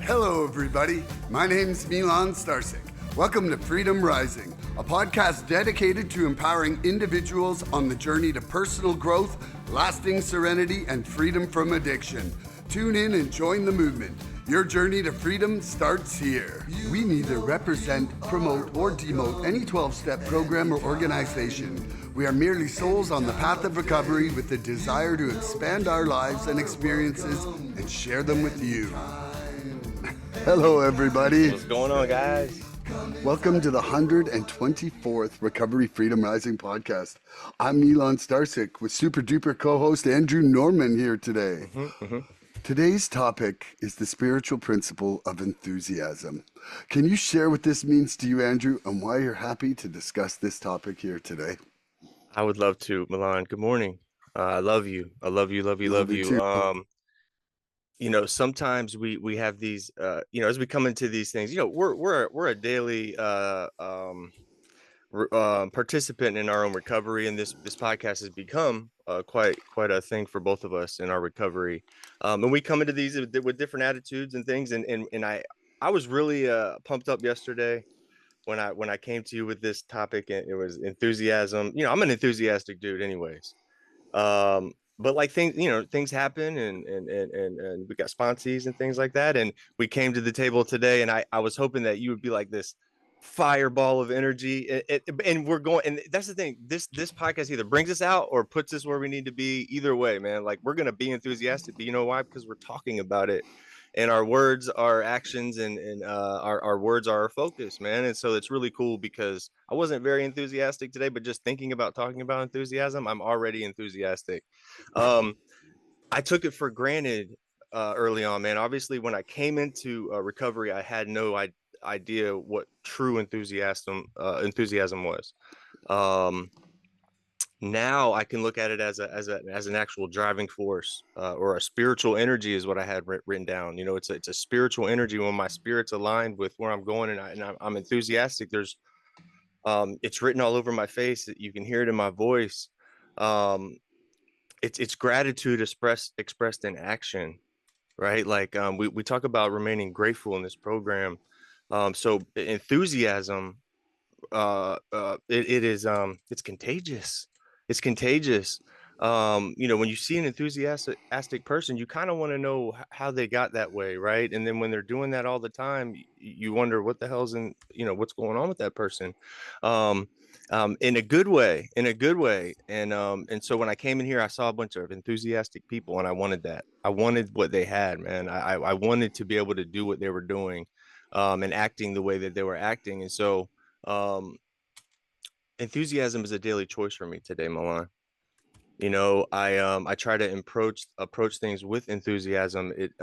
Hello, everybody. My name's Milan Starcic. Welcome to Freedom Rising, a podcast dedicated to empowering individuals on the journey to personal growth, lasting serenity, and freedom from addiction. Tune in and join the movement. Your journey to freedom starts here. We neither represent, promote, or demote any 12-step program or organization. We are merely souls on the path of recovery with the desire to expand our lives and experiences and share them with you. Hello, everybody. What's going on, guys? Welcome to the 124th Recovery Freedom Rising podcast. I'm Milan Starcic with super duper co-host Andrew Norman here today. Today's topic is the spiritual principle of enthusiasm. Can you share what this means to you, Andrew, and why you're happy to discuss this topic here today? I would love to, Milan. Good morning. I love you. I love you. Love you. Too. Sometimes we have these, as we come into these things, we're a daily participant in our own recovery, and this podcast has become quite a thing for both of us in our recovery. And we come into these with different attitudes and things, and I was really pumped up yesterday when I came to you with this topic, and it was enthusiasm. I'm an enthusiastic dude, anyways. But like things happen, and we got sponsees and things like that, and we came to the table today, and I was hoping that you would be like this fireball of energy, and we're going, and that's the thing, this podcast either brings us out or puts us where we need to be. Either way, man, like, we're gonna be enthusiastic, but you know why? Because we're talking about it, and our words are actions, and our words are our focus, man. And so it's really cool, because I wasn't very enthusiastic today, but just thinking about talking about enthusiasm, I'm already enthusiastic. I took it for granted early on, man. Obviously, when I came into recovery, I had no idea what true enthusiasm was. Now I can look at it as an actual driving force, or a spiritual energy is what I had written down. It's a spiritual energy. When my spirit's aligned with where I'm going, and I'm enthusiastic, there's it's written all over my face. You can hear it in my voice. It's gratitude expressed in action, right? Like, we talk about remaining grateful in this program. So enthusiasm, it is, it's contagious. It's contagious. When you see an enthusiastic person, you kind of want to know how they got that way, right? And then when they're doing that all the time, you wonder what the hell's what's going on with that person, in a good way, and so when I came in here, I saw a bunch of enthusiastic people, and I wanted that. I wanted what they had, man. I wanted to be able to do what they were doing, and acting the way that they were acting, and so enthusiasm is a daily choice for me today, Milan. I try to approach things with enthusiasm. It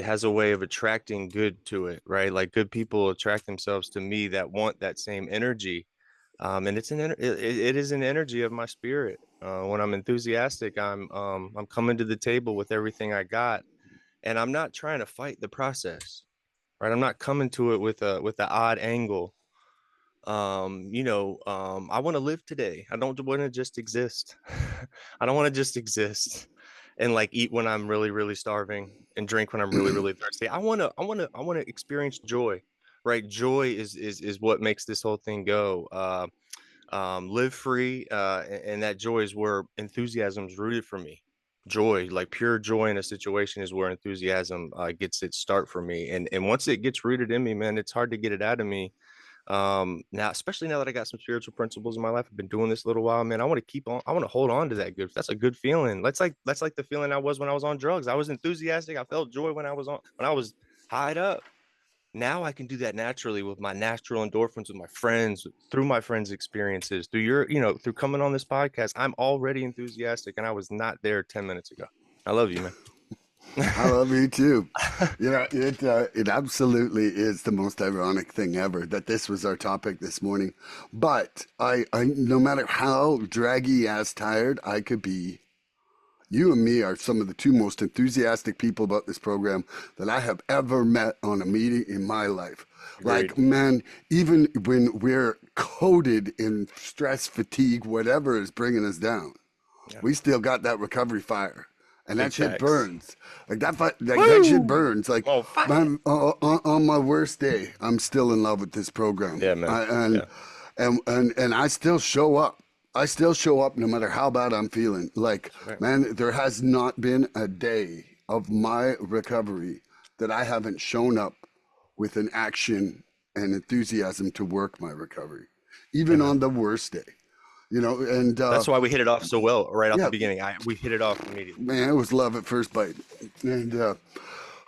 has a way of attracting good to it, right? Like, good people attract themselves to me that want that same energy. And it is an energy of my spirit. When I'm enthusiastic, I'm coming to the table with everything I got, and I'm not trying to fight the process, right? I'm not coming to it with the odd angle. I want to live today. I don't want to just exist. I don't want to just exist and, like, eat when I'm really, really starving and drink when I'm really, really thirsty. I want to experience joy, right? Joy is what makes this whole thing go. Live free. And that joy is where enthusiasm is rooted for me. Joy, like pure joy in a situation, is where enthusiasm gets its start for me. And once it gets rooted in me, man, it's hard to get it out of me. Now, especially now that I got some spiritual principles in my life, I've been doing this a little while, man. I want to hold on to that good. That's a good feeling. That's like the feeling I was when I was on drugs. I was enthusiastic. I felt joy when I was high up. Now I can do that naturally with my natural endorphins, with my friends, through my friends' experiences, through coming on this podcast. I'm already enthusiastic, and I was not there 10 minutes ago. I love you, man. I love you too. It absolutely is the most ironic thing ever that this was our topic this morning. But I no matter how draggy ass tired I could be, you and me are some of the two most enthusiastic people about this program that I have ever met on a meeting in my life. Agreed. Like, man, even when we're coated in stress, fatigue, whatever is bringing us down, we still got that recovery fire. and that Big shit facts. burns. Like that shit Woo! burns. Like Oh, fire. man, on my worst day, I'm still in love with this program. Yeah, man. I, Yeah. and I still show up. I still show up no matter how bad I'm feeling. Like, That's right. man, there has not been a day of my recovery that I haven't shown up with an action and enthusiasm to work my recovery, Yeah, even man. on the worst day. You know, and That's why we hit it off so well right off the yeah, beginning. We hit it off immediately. man, it was love at first bite. And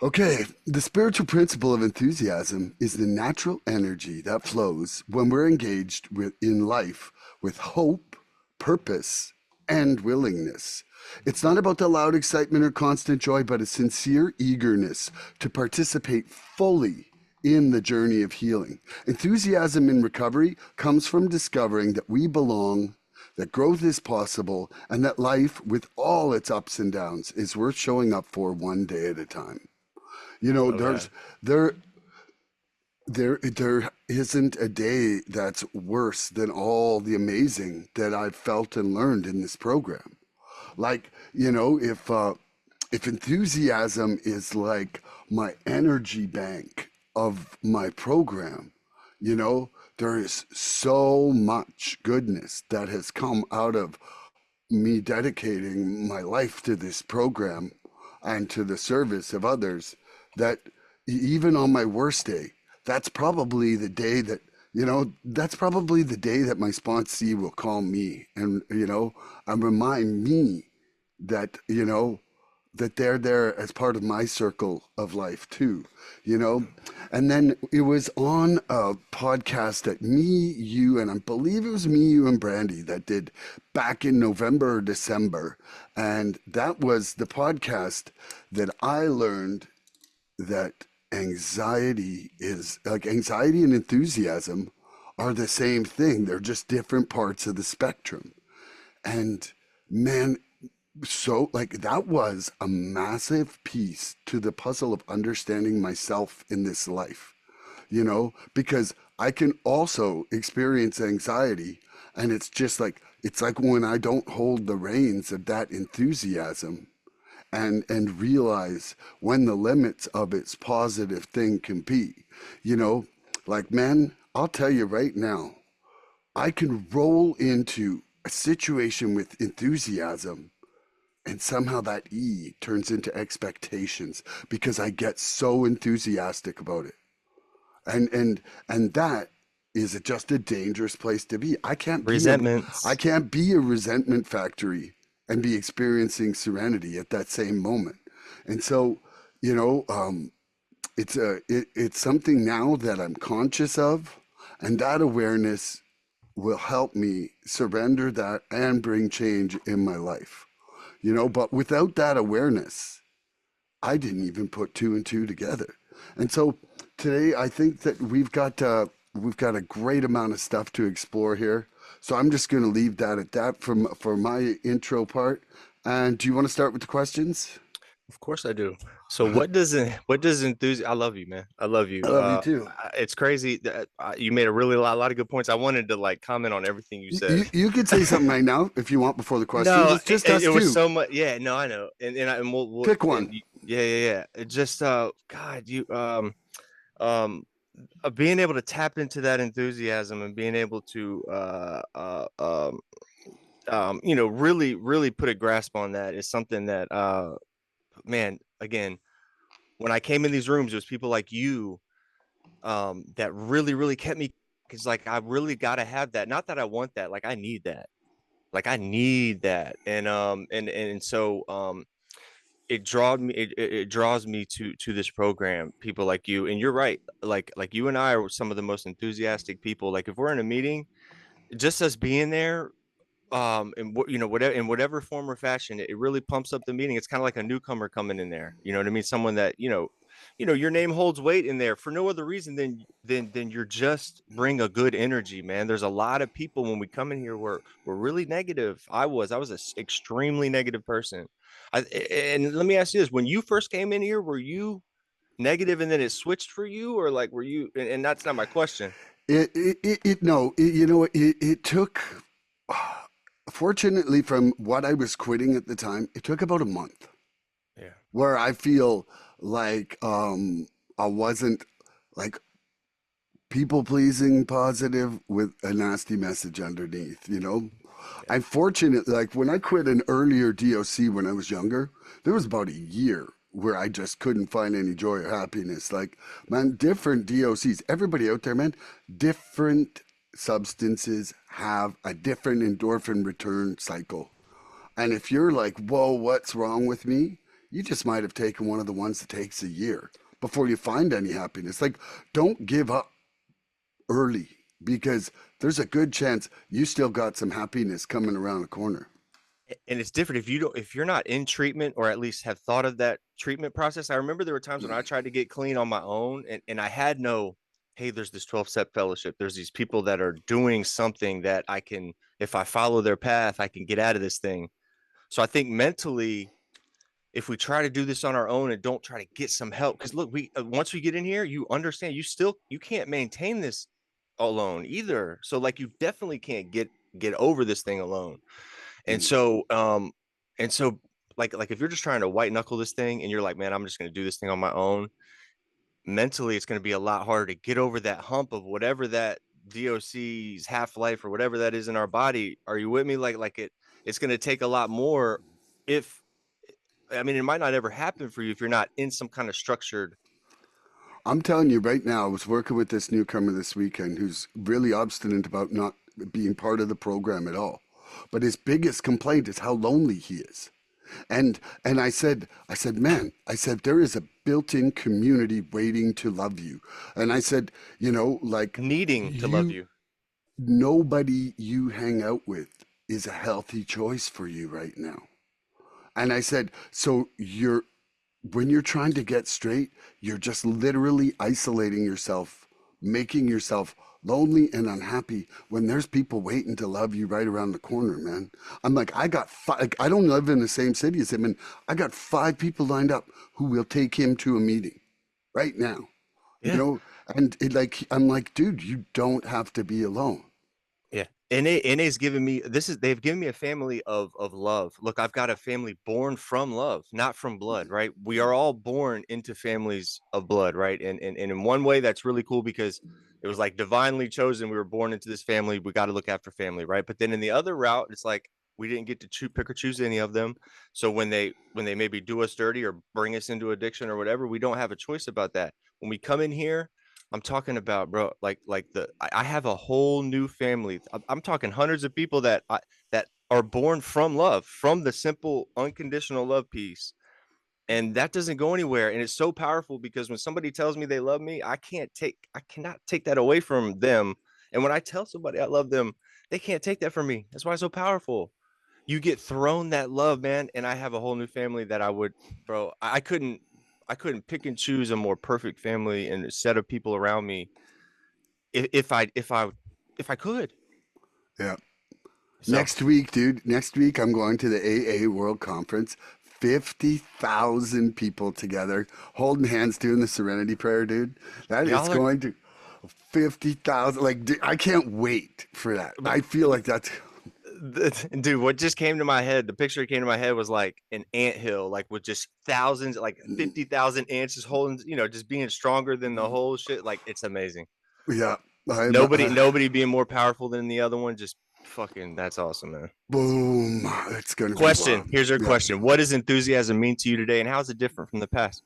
okay, the spiritual principle of enthusiasm is the natural energy that flows when we're engaged with in life with hope, purpose, and willingness. It's not about the loud excitement or constant joy, but a sincere eagerness to participate fully in the journey of healing. Enthusiasm in recovery comes from discovering that we belong, that growth is possible, and that life, with all its ups and downs, is worth showing up for one day at a time. You know, Love that. there there isn't a day that's worse than all the amazing that I've felt and learned in this program. Like, you know, if enthusiasm is like my energy bank of my program, you know, there is so much goodness that has come out of me dedicating my life to this program and to the service of others that even on my worst day, that's probably the day that, you know, that's probably the day that my sponsee will call me and, you know, and remind me that, you know, that they're there as part of my circle of life too, you know. And then it was on a podcast that me, you, and I believe it was me, you, and Brandy that did back in November or December. And that was the podcast that I learned that anxiety and enthusiasm are the same thing. They're just different parts of the spectrum. And man, so like that was a massive piece to the puzzle of understanding myself in this life, you know, because I can also experience anxiety, and it's like when I don't hold the reins of that enthusiasm and realize when the limits of its positive thing can be, you know. Like, man, I'll tell you right now, I can roll into a situation with enthusiasm, and somehow that E turns into expectations because I get so enthusiastic about it. And that is just a dangerous place to be. I Resentments. can't be a resentment factory and be experiencing serenity at that same moment. And so, you know, it's something now that I'm conscious of, and that awareness will help me surrender that and bring change in my life. You know, but without that awareness, I didn't even put two and two together. And so today, I think that we've got a great amount of stuff to explore here. So I'm just going to leave that at that for my intro part. And do you want to start with the questions? Of course I do. So what does enthusiasm? I love you, man. I love I you. love you too. It's crazy that you made a lot of good points. I wanted to like comment on everything you said. You could say something right now if you want before the questions. No, It's just us it was two. so much. Yeah, no, I know. And Pick one. yeah, yeah, yeah. It just God, you um being able to tap into that enthusiasm and being able to you know, really put a grasp on that is something that man, again, when I came in these rooms, it was people like you that really kept me, because like I really got to have that. Not that I want that, like I need that. Like I need that. And so it draws me to this program, people like you. And you're right. Like you and I are some of the most enthusiastic people. Like if we're in a meeting, just us being there, and what, you know, whatever, in whatever form or fashion, it really pumps up the meeting. It's kind of like a newcomer coming in there, you know what I mean? Someone that, you know, your name holds weight in there for no other reason than you're just bring a good energy, man. There's a lot of people when we come in here, we're really negative. I was a extremely negative person. And let me ask you this: when you first came in here, were you negative and then it switched for you, or like were you? And that's not my question. No, you know, it took, fortunately, from what I was quitting at the time, it took about a month. where I feel like I wasn't like people pleasing positive with a nasty message underneath, you know? Yeah. I'm fortunate, like when I quit an earlier DOC when I was younger, there was about a year where I just couldn't find any joy or happiness. Like, man, different DOCs, everybody out there, man, different substances have a different endorphin return cycle. And if you're like, whoa, what's wrong with me? You just might have taken one of the ones that takes a year before you find any happiness. Like, don't give up early because there's a good chance you still got some happiness coming around the corner. And it's different if you don't, if you're not in treatment or at least have thought of that treatment process. I remember there were times when I tried to get clean on my own, and I had no, hey, there's this 12-step fellowship, there's these people that are doing something that I can, if I follow their path, I can get out of this thing. So I think mentally, if we try to do this on our own and don't try to get some help, because look, we once we get in here, you understand you can't maintain this alone either. So like you definitely can't get over this thing alone. And so and so like if you're just trying to white knuckle this thing and you're like, man, I'm just going to do this thing on my own, mentally it's going to be a lot harder to get over that hump of whatever that DOC's half-life or whatever that is in our body. Are you with me? It's going to take a lot more. If I mean, it might not ever happen for you if you're not in some kind of structured. I'm telling you right now, I was working with this newcomer this weekend who's really obstinate about not being part of the program at all. But his biggest complaint is how lonely he is. And I said, man, I said, there is a built-in community waiting to love you. And I said, like Needing to love you, you. nobody you hang out with is a healthy choice for you right now. And I said, so when you're trying to get straight, you're just literally isolating yourself, making yourself lonely and unhappy when there's people waiting to love you right around the corner, man. I'm like, I got five, like, I don't live in the same city as him, and I got 5 people lined up who will take him to a meeting right now, you Yeah. know? And I'm like, dude, you don't have to be alone. Yeah. NA's given me they've given me a family of love. Look, I've got a family born from love, not from blood, right? We are all born into families of blood, right? And in one way that's really cool because it was like divinely chosen. We were born into this family. We got to look after family, right? But then in the other route, it's like we didn't get to pick or choose any of them. So when they maybe do us dirty or bring us into addiction or whatever, we don't have a choice about that. When we come in here, I'm talking about, bro, I have a whole new family. I'm talking hundreds of people that are born from love, from the simple unconditional love piece. And that doesn't go anywhere. And it's so powerful because when somebody tells me they love me, I cannot take that away from them. And when I tell somebody I love them, they can't take that from me. That's why it's so powerful. You get thrown that love, man. And I have a whole new family that I would, bro, I couldn't pick and choose a more perfect family and a set of people around me if I could. Yeah. So Next week, dude, next week I'm going to the AA World Conference. 50,000 people together holding hands doing the Serenity Prayer, dude. That is y'all are, going to 50,000. Like, dude, I can't wait for that. but I feel like that's, dude, what just came to my head, the picture that came to my head was like an ant hill, like with just thousands, like 50,000 ants just holding, just being stronger than the whole shit. Like it's amazing. yeah. I'm, Nobody being more powerful than the other one. Just fucking, that's awesome, man. boom. It's going to be Question. wild. Here's your Yeah. question. What does enthusiasm mean to you today, and how is it different from the past?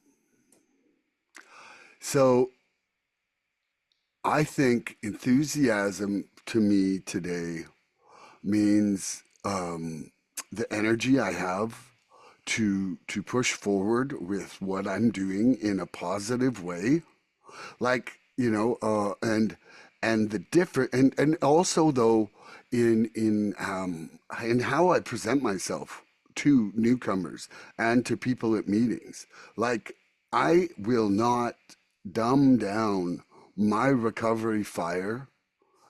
So I think enthusiasm to me today means the energy I have to push forward with what I'm doing in a positive way, like and the different and also though in how I present myself to newcomers and to people at meetings, like I will not dumb down my recovery fire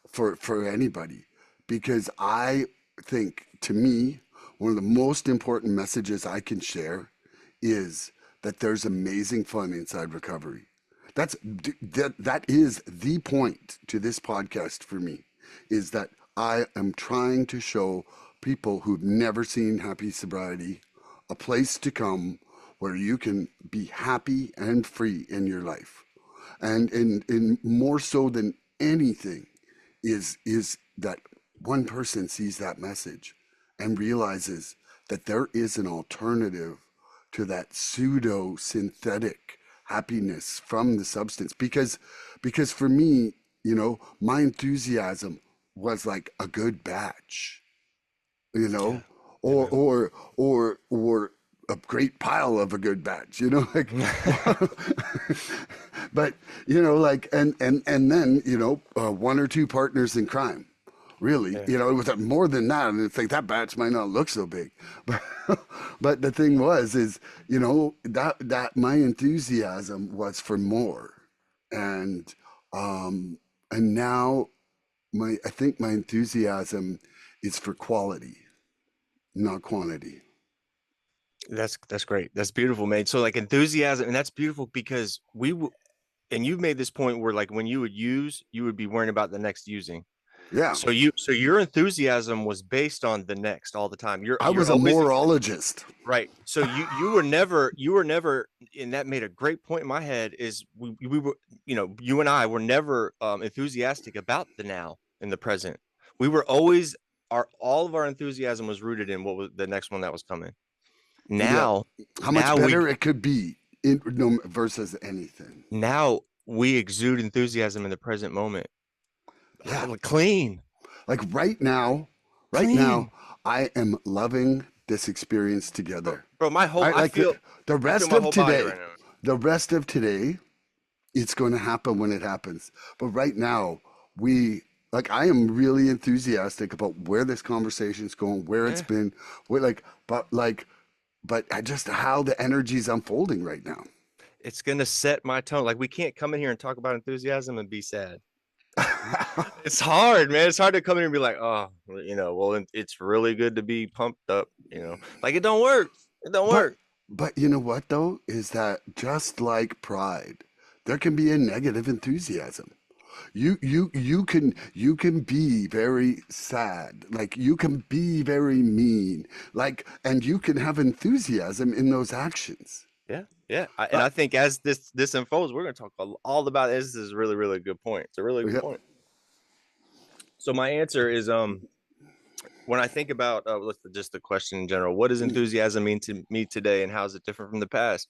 for anybody because I think to me one of the most important messages I can share is that there's amazing fun inside recovery. That is the point to this podcast for me is that I am trying to show people who've never seen happy sobriety a place to come where you can be happy and free in your life. And more so than anything is that one person sees that message and realizes that there is an alternative to that pseudo synthetic happiness from the substance. Because for me, my enthusiasm was like a good batch, you Yeah. know, Yeah, or man. or or a great pile of a good batch, like, but like, and then one or two partners in crime. Really, Yeah. it was more than that, and it's like that batch might not look so big, but but the thing is, that my enthusiasm was for more, and and now I think my enthusiasm is for quality, not quantity. That's great. That's beautiful, man. So like enthusiasm, and that's beautiful because and you've made this point where like when you would use, you would be worrying about the next using. Yeah, So your enthusiasm was based on the next all the time. I You're was a always morologist. right. So you were never, and that made a great point in my head is we were, you and I were never enthusiastic about the now in the present. We were always all of our enthusiasm was rooted in what was the next one that was coming. Yeah, Now, how much now we better it could be in no, versus anything. now we exude enthusiasm in the present moment. Yeah, Clean, like right now, clean. I am loving this experience Bro, together. bro, my whole I like the I feel rest my of whole body today. right now. The rest of today, it's going to happen when it happens. But right now, we like I am really enthusiastic about where this conversation's going, where it's Yeah. been, but just how the energy's unfolding right now. It's gonna set my tone. Like we can't come in here and talk about enthusiasm and be sad. It's hard, man. It's hard to come in and be like, oh, well, it's really good to be pumped up. Like it don't work. It don't But work. but you know what though is that just like pride, there can be a negative enthusiasm. You can be very sad, like you can be very mean, like, and you can have enthusiasm in those actions. Yeah, yeah. And Uh, I think as this unfolds, we're gonna talk all about this. This is a really, really good point. It's a really good yeah, point. So my answer is when I think about just the question in general, what does enthusiasm mean to me today, and how is it different from the past?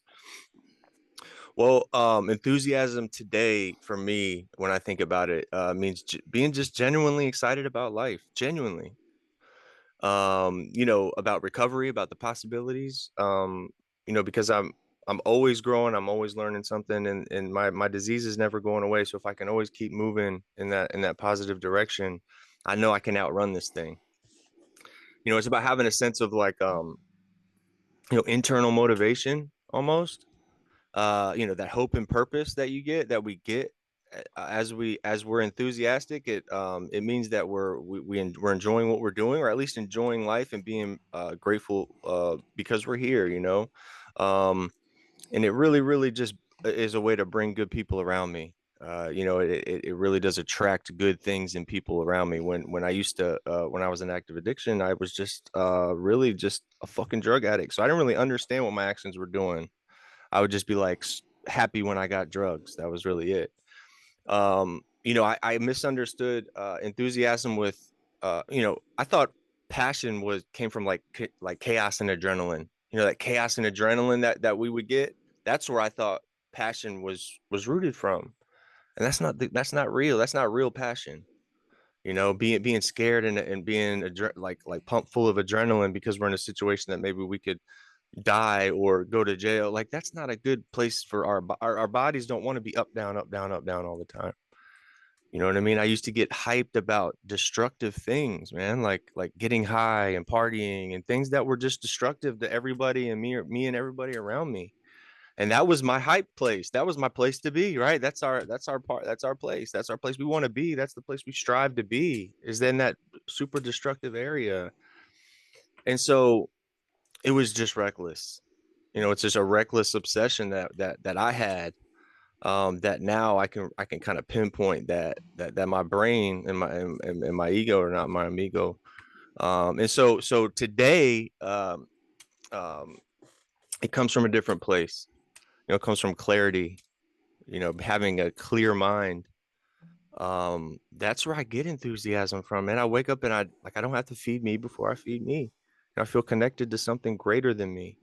Well, enthusiasm today for me, when I think about it, means being just genuinely excited about life, genuinely. About recovery, about the possibilities. Because I'm always growing, I'm always learning something, and my disease is never going away. So if I can always keep moving in that positive direction, I know I can outrun this thing. It's about having a sense of like internal motivation almost. That hope and purpose that we get as we're enthusiastic. It means that we're enjoying what we're doing, or at least enjoying life and being grateful because we're here. And it really, really just is a way to bring good people around me. It really does attract good things in people around me. When I used to when I was in active addiction, I was just really just a fucking drug addict, so I didn't really understand what my actions were doing. I would just be like happy when I got drugs. That was really it. I misunderstood enthusiasm with I thought passion came from like chaos and adrenaline. That chaos and adrenaline that we would get. That's where I thought passion was rooted from. And that's not real. That's not real passion. Being scared and being like pumped full of adrenaline because we're in a situation that maybe we could die or go to jail. Like that's not a good place for our bodies. Don't want to be up down up down up down all the time. You know what I mean? I used to get hyped about destructive things, man, like getting high and partying and things that were just destructive to everybody and me and everybody around me. And that was my hype place. That was my place to be, right? That's our part. That's our place. That's our place we want to be. That's the place we strive to be, is in that super destructive area. And so it was just reckless. It's just a reckless obsession that I had, that now I can kind of pinpoint that my brain and my ego are not my amigo. And so today, um it comes from a different place. It comes from clarity, having a clear mind. That's where I get enthusiasm from, man. I wake up and I don't have to feed me before I feed me. I feel connected to something greater than me,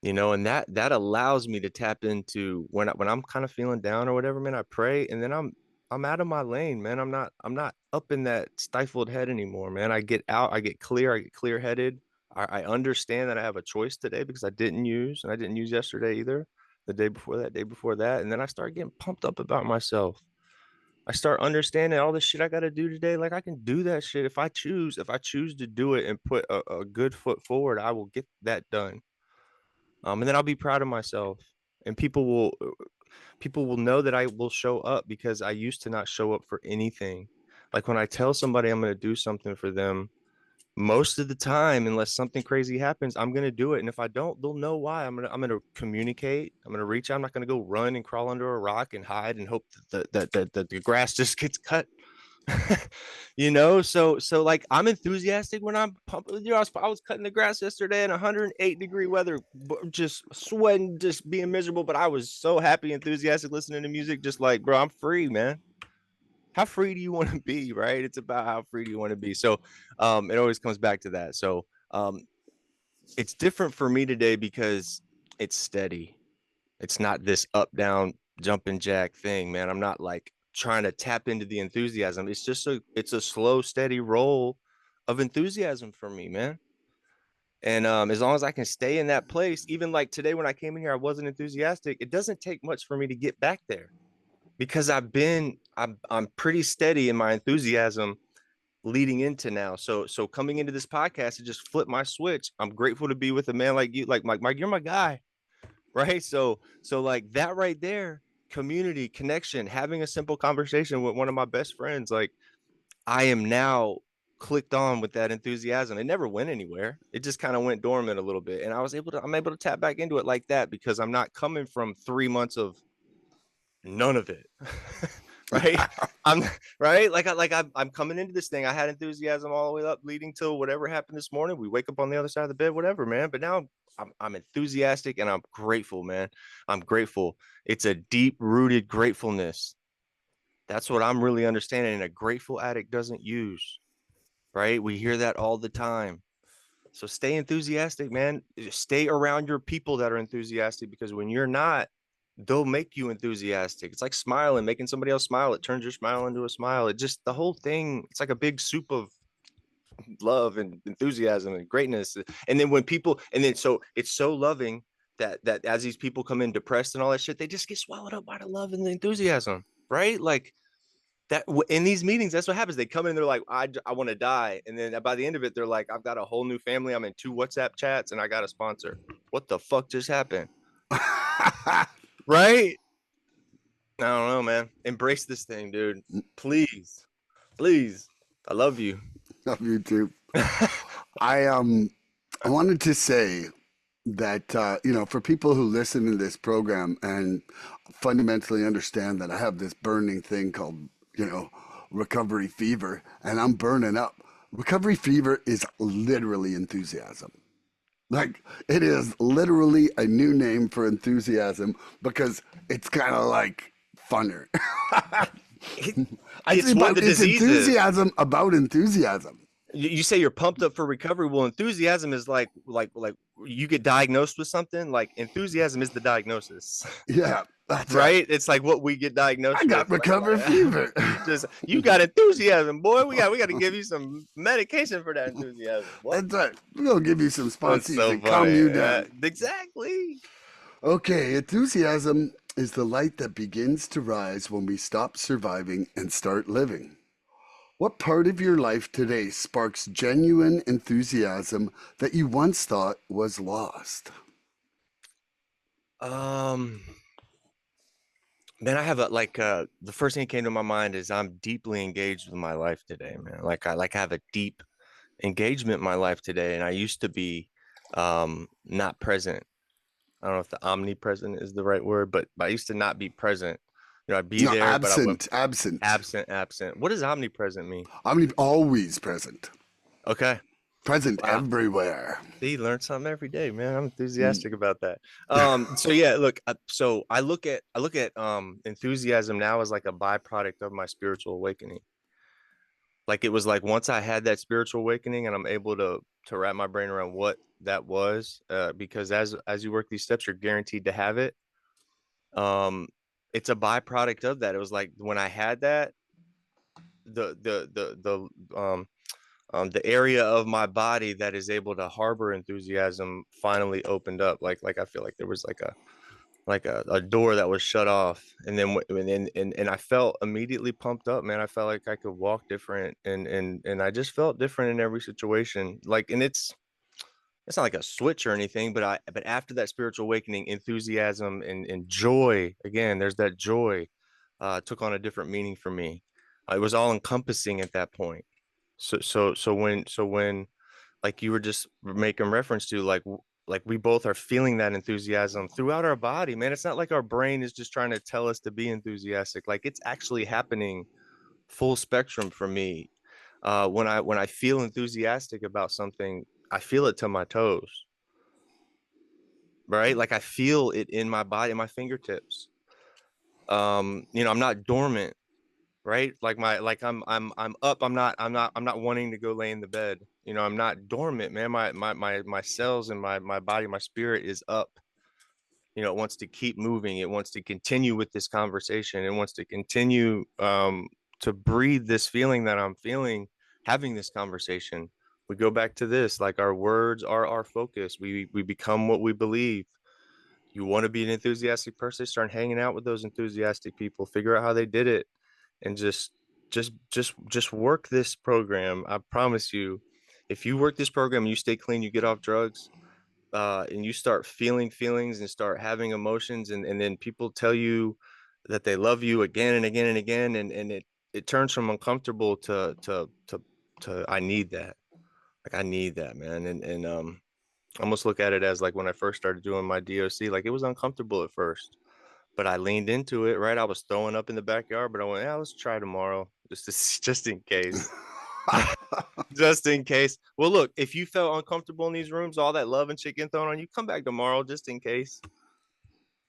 and that allows me to tap into when I'm kind of feeling down or whatever, man. I pray, and then I'm out of my lane, man. I'm not up in that stifled head anymore, man. I get out, I get clear, I get clear headed. I understand that I have a choice today because and I didn't use yesterday either, the day before that, and then I start getting pumped up about myself. I start understanding all the shit I got to do today. Like I can do that shit if I choose. If I choose to do it and put a good foot forward, I will get that done. And then I'll be proud of myself, and people will know that I will show up because I used to not show up for anything. Like when I tell somebody I'm going to do something for them, most of the time, unless something crazy happens, I'm going to do it. And if I don't, they'll know why. I'm going to communicate. I'm going to reach out. I'm not going to go run and crawl under a rock and hide and hope that the grass just gets cut. So like I'm enthusiastic when I'm pumping. I was cutting the grass yesterday in 108-degree weather, just sweating, just being miserable. But I was so happy, enthusiastic, listening to music, just like, bro, I'm free, man. How free do you want to be, right? It's about how free do you want to be. So it always comes back to that. So it's different for me today because it's steady. It's not this up down jumping jack thing, man. I'm not like trying to tap into the enthusiasm. It's a slow, steady roll of enthusiasm for me, man. And as long as I can stay in that place, even like today when I came in here, I wasn't enthusiastic. It doesn't take much for me to get back there because I'm pretty steady in my enthusiasm leading into now. So coming into this podcast, it just flipped my switch. I'm grateful to be with a man like you, like Mike, you're my guy, right? So like that right there, community, connection, having a simple conversation with one of my best friends, like I am now clicked on with that enthusiasm. It never went anywhere. It just kind of went dormant a little bit. And I'm able to tap back into it like that because I'm not coming from 3 months of none of it. Right. I'm right. I'm coming into this thing. I had enthusiasm all the way up leading to whatever happened this morning. We wake up on the other side of the bed, whatever, man. But now I'm enthusiastic and I'm grateful, man. I'm grateful. It's a deep rooted gratefulness. That's what I'm really understanding. And a grateful addict doesn't use, right? We hear that all the time. So stay enthusiastic, man. Just stay around your people that are enthusiastic because when you're not, they'll make you enthusiastic. It's like smiling, making somebody else smile. It turns your smile into a smile. It just the whole thing, it's like a big soup of love and enthusiasm and greatness. And then when people, and then so it's so loving that as these people come in depressed and all that shit, they just get swallowed up by the love and the enthusiasm, right? Like that in these meetings, that's what happens. They come in, they're like, I want to die. And then by the end of it, they're like, I've got a whole new family. I'm in 2 WhatsApp chats and I got a sponsor. What the fuck just happened? Right? I don't know, man. Embrace this thing, dude. Please. Please. I love you. Love you too. I I wanted to say that for people who listen to this program and fundamentally understand that I have this burning thing called recovery fever, and I'm burning up. Recovery fever is literally enthusiasm. Like it is literally a new name for enthusiasm because it's kind of like funner. It's what the It's disease is. enthusiasm about enthusiasm. You say you're pumped up for recovery. Well, enthusiasm is like you get diagnosed with something. Like enthusiasm is the diagnosis. Yeah, that's right. Right? It's like what we get I diagnosed with. got recovery fever. Just you got enthusiasm, boy. We got to give you some medication for that enthusiasm. What? That's right. We're gonna give you some That's sponsors so and calm funny. you down. Exactly. Okay, enthusiasm is the light that begins to rise when we stop surviving and start living. What part of your life today sparks genuine enthusiasm that you once thought was lost? Um, man, I have the first thing that came to my mind is I'm deeply engaged with my life today, man. I have a deep engagement in my life today, and I used to be not present. I don't know if the omnipresent is the right word, but I used to not be present. I'd be No, there, but I went absent. absent. What does omnipresent mean? I'm always present. Okay. Present Wow. everywhere. See, learn something every day, man. I'm Mm. enthusiastic about that. So yeah, look, so I look at enthusiasm now as like a byproduct of my spiritual awakening. Like it was like once I had that spiritual awakening and I'm able to wrap my brain around what that was, because as you work these steps, you're guaranteed to have it. Um, it's a byproduct of that. It was like when I had that, the area of my body that is able to harbor enthusiasm finally opened up. Like I feel like there was like a door that was shut off, and then and I felt immediately pumped up, man. I felt like I could walk different, and I just felt different in every situation. Like, and it's not like a switch or anything, but after that spiritual awakening, enthusiasm and joy, again, there's that joy, took on a different meaning for me. It was all encompassing at that point. So when like you were just making reference to, like we both are feeling that enthusiasm throughout our body, man. It's not like our brain is just trying to tell us to be enthusiastic. Like it's actually happening full spectrum for me. When I feel enthusiastic about something, I feel it to my toes, right? Like I feel it in my body, in my fingertips. I'm not dormant, right? Like I'm up. I'm not wanting to go lay in the bed. I'm not dormant, man. My cells and my body, my spirit is up. It wants to keep moving. It wants to continue with this conversation. It wants to continue to breathe this feeling that I'm feeling, having this conversation. We go back to this, like our words are our focus. We become what we believe. You want to be an enthusiastic person, start hanging out with those enthusiastic people, figure out how they did it, and just work this program. I promise you, if you work this program and you stay clean, you get off drugs, and you start feeling feelings and start having emotions, and then people tell you that they love you again and again and again, and it turns from uncomfortable to I need that. Like I need that, man. And I almost look at it as like when I first started doing my DOC, like it was uncomfortable at first, but I leaned into it, right? I was throwing up in the backyard, but I went, yeah, let's try tomorrow, just in case. Just in case. Well, look, if you felt uncomfortable in these rooms, all that love and shit getting thrown on you, come back tomorrow just in case.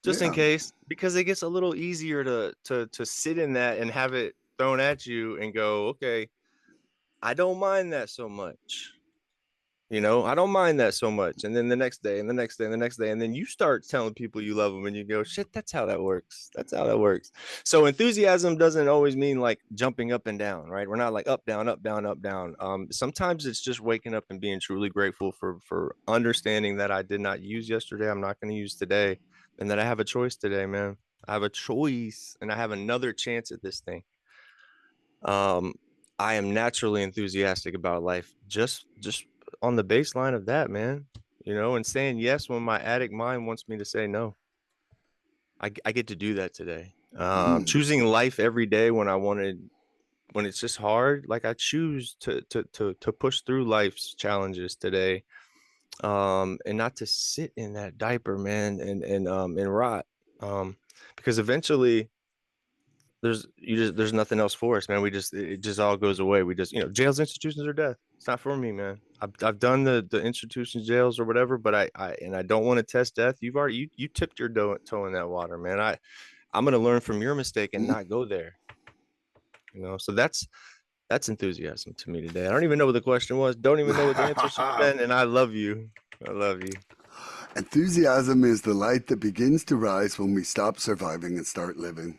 Just in Yeah. case, because it gets a little easier to sit in that and have it thrown at you and go, okay, I don't mind that so much. I don't mind that so much. And then the next day and the next day and the next day. And then you start telling people you love them and you go, shit, that's how that works. That's how that works. So enthusiasm doesn't always mean like jumping up and down, right? We're not like up, down, up, down, up, down. Sometimes it's just waking up and being truly grateful for understanding that I did not use yesterday. I'm not going to use today. And that I have a choice today, man. I have a choice and I have another chance at this thing. um I am naturally enthusiastic about life, just on the baseline of that, man. And saying yes when my addict mind wants me to say no. I get to do that today. Mm. Choosing life every day when it's just hard, like I choose to push through life's challenges today, and not to sit in that diaper, man, and rot, because eventually there's nothing else for us, man. It just all goes away. We just, jails, institutions, or death. It's not for me, man. I've done the institutions, jails, or whatever, but I don't want to test death. You tipped your toe in that water, man. I'm gonna learn from your mistake and not go there. So that's enthusiasm to me today. I don't even know what the question was. Don't even know what the answer should have been. And I love you. I love you. Enthusiasm is the light that begins to rise when we stop surviving and start living.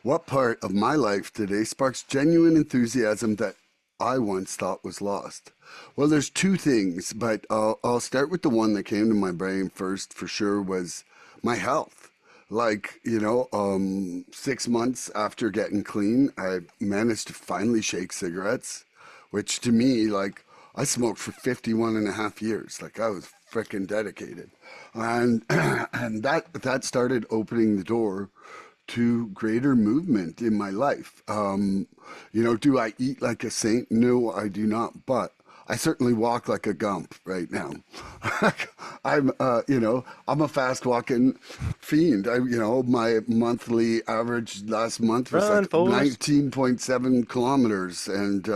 What part of my life today sparks genuine enthusiasm that I once thought was lost? Well, there's two things, but I'll start with the one that came to my brain first for sure was my health. Like, 6 months after getting clean, I managed to finally shake cigarettes, which to me, like, I smoked for 51 and a half years. Like, I was freaking dedicated. And, and that started opening the door to greater movement in my life. Do I eat like a saint? No, I do not. But I certainly walk like a gump right now. I'm a fast walking fiend. My monthly average last month was Run, like Forrest. 19.7 kilometers. And,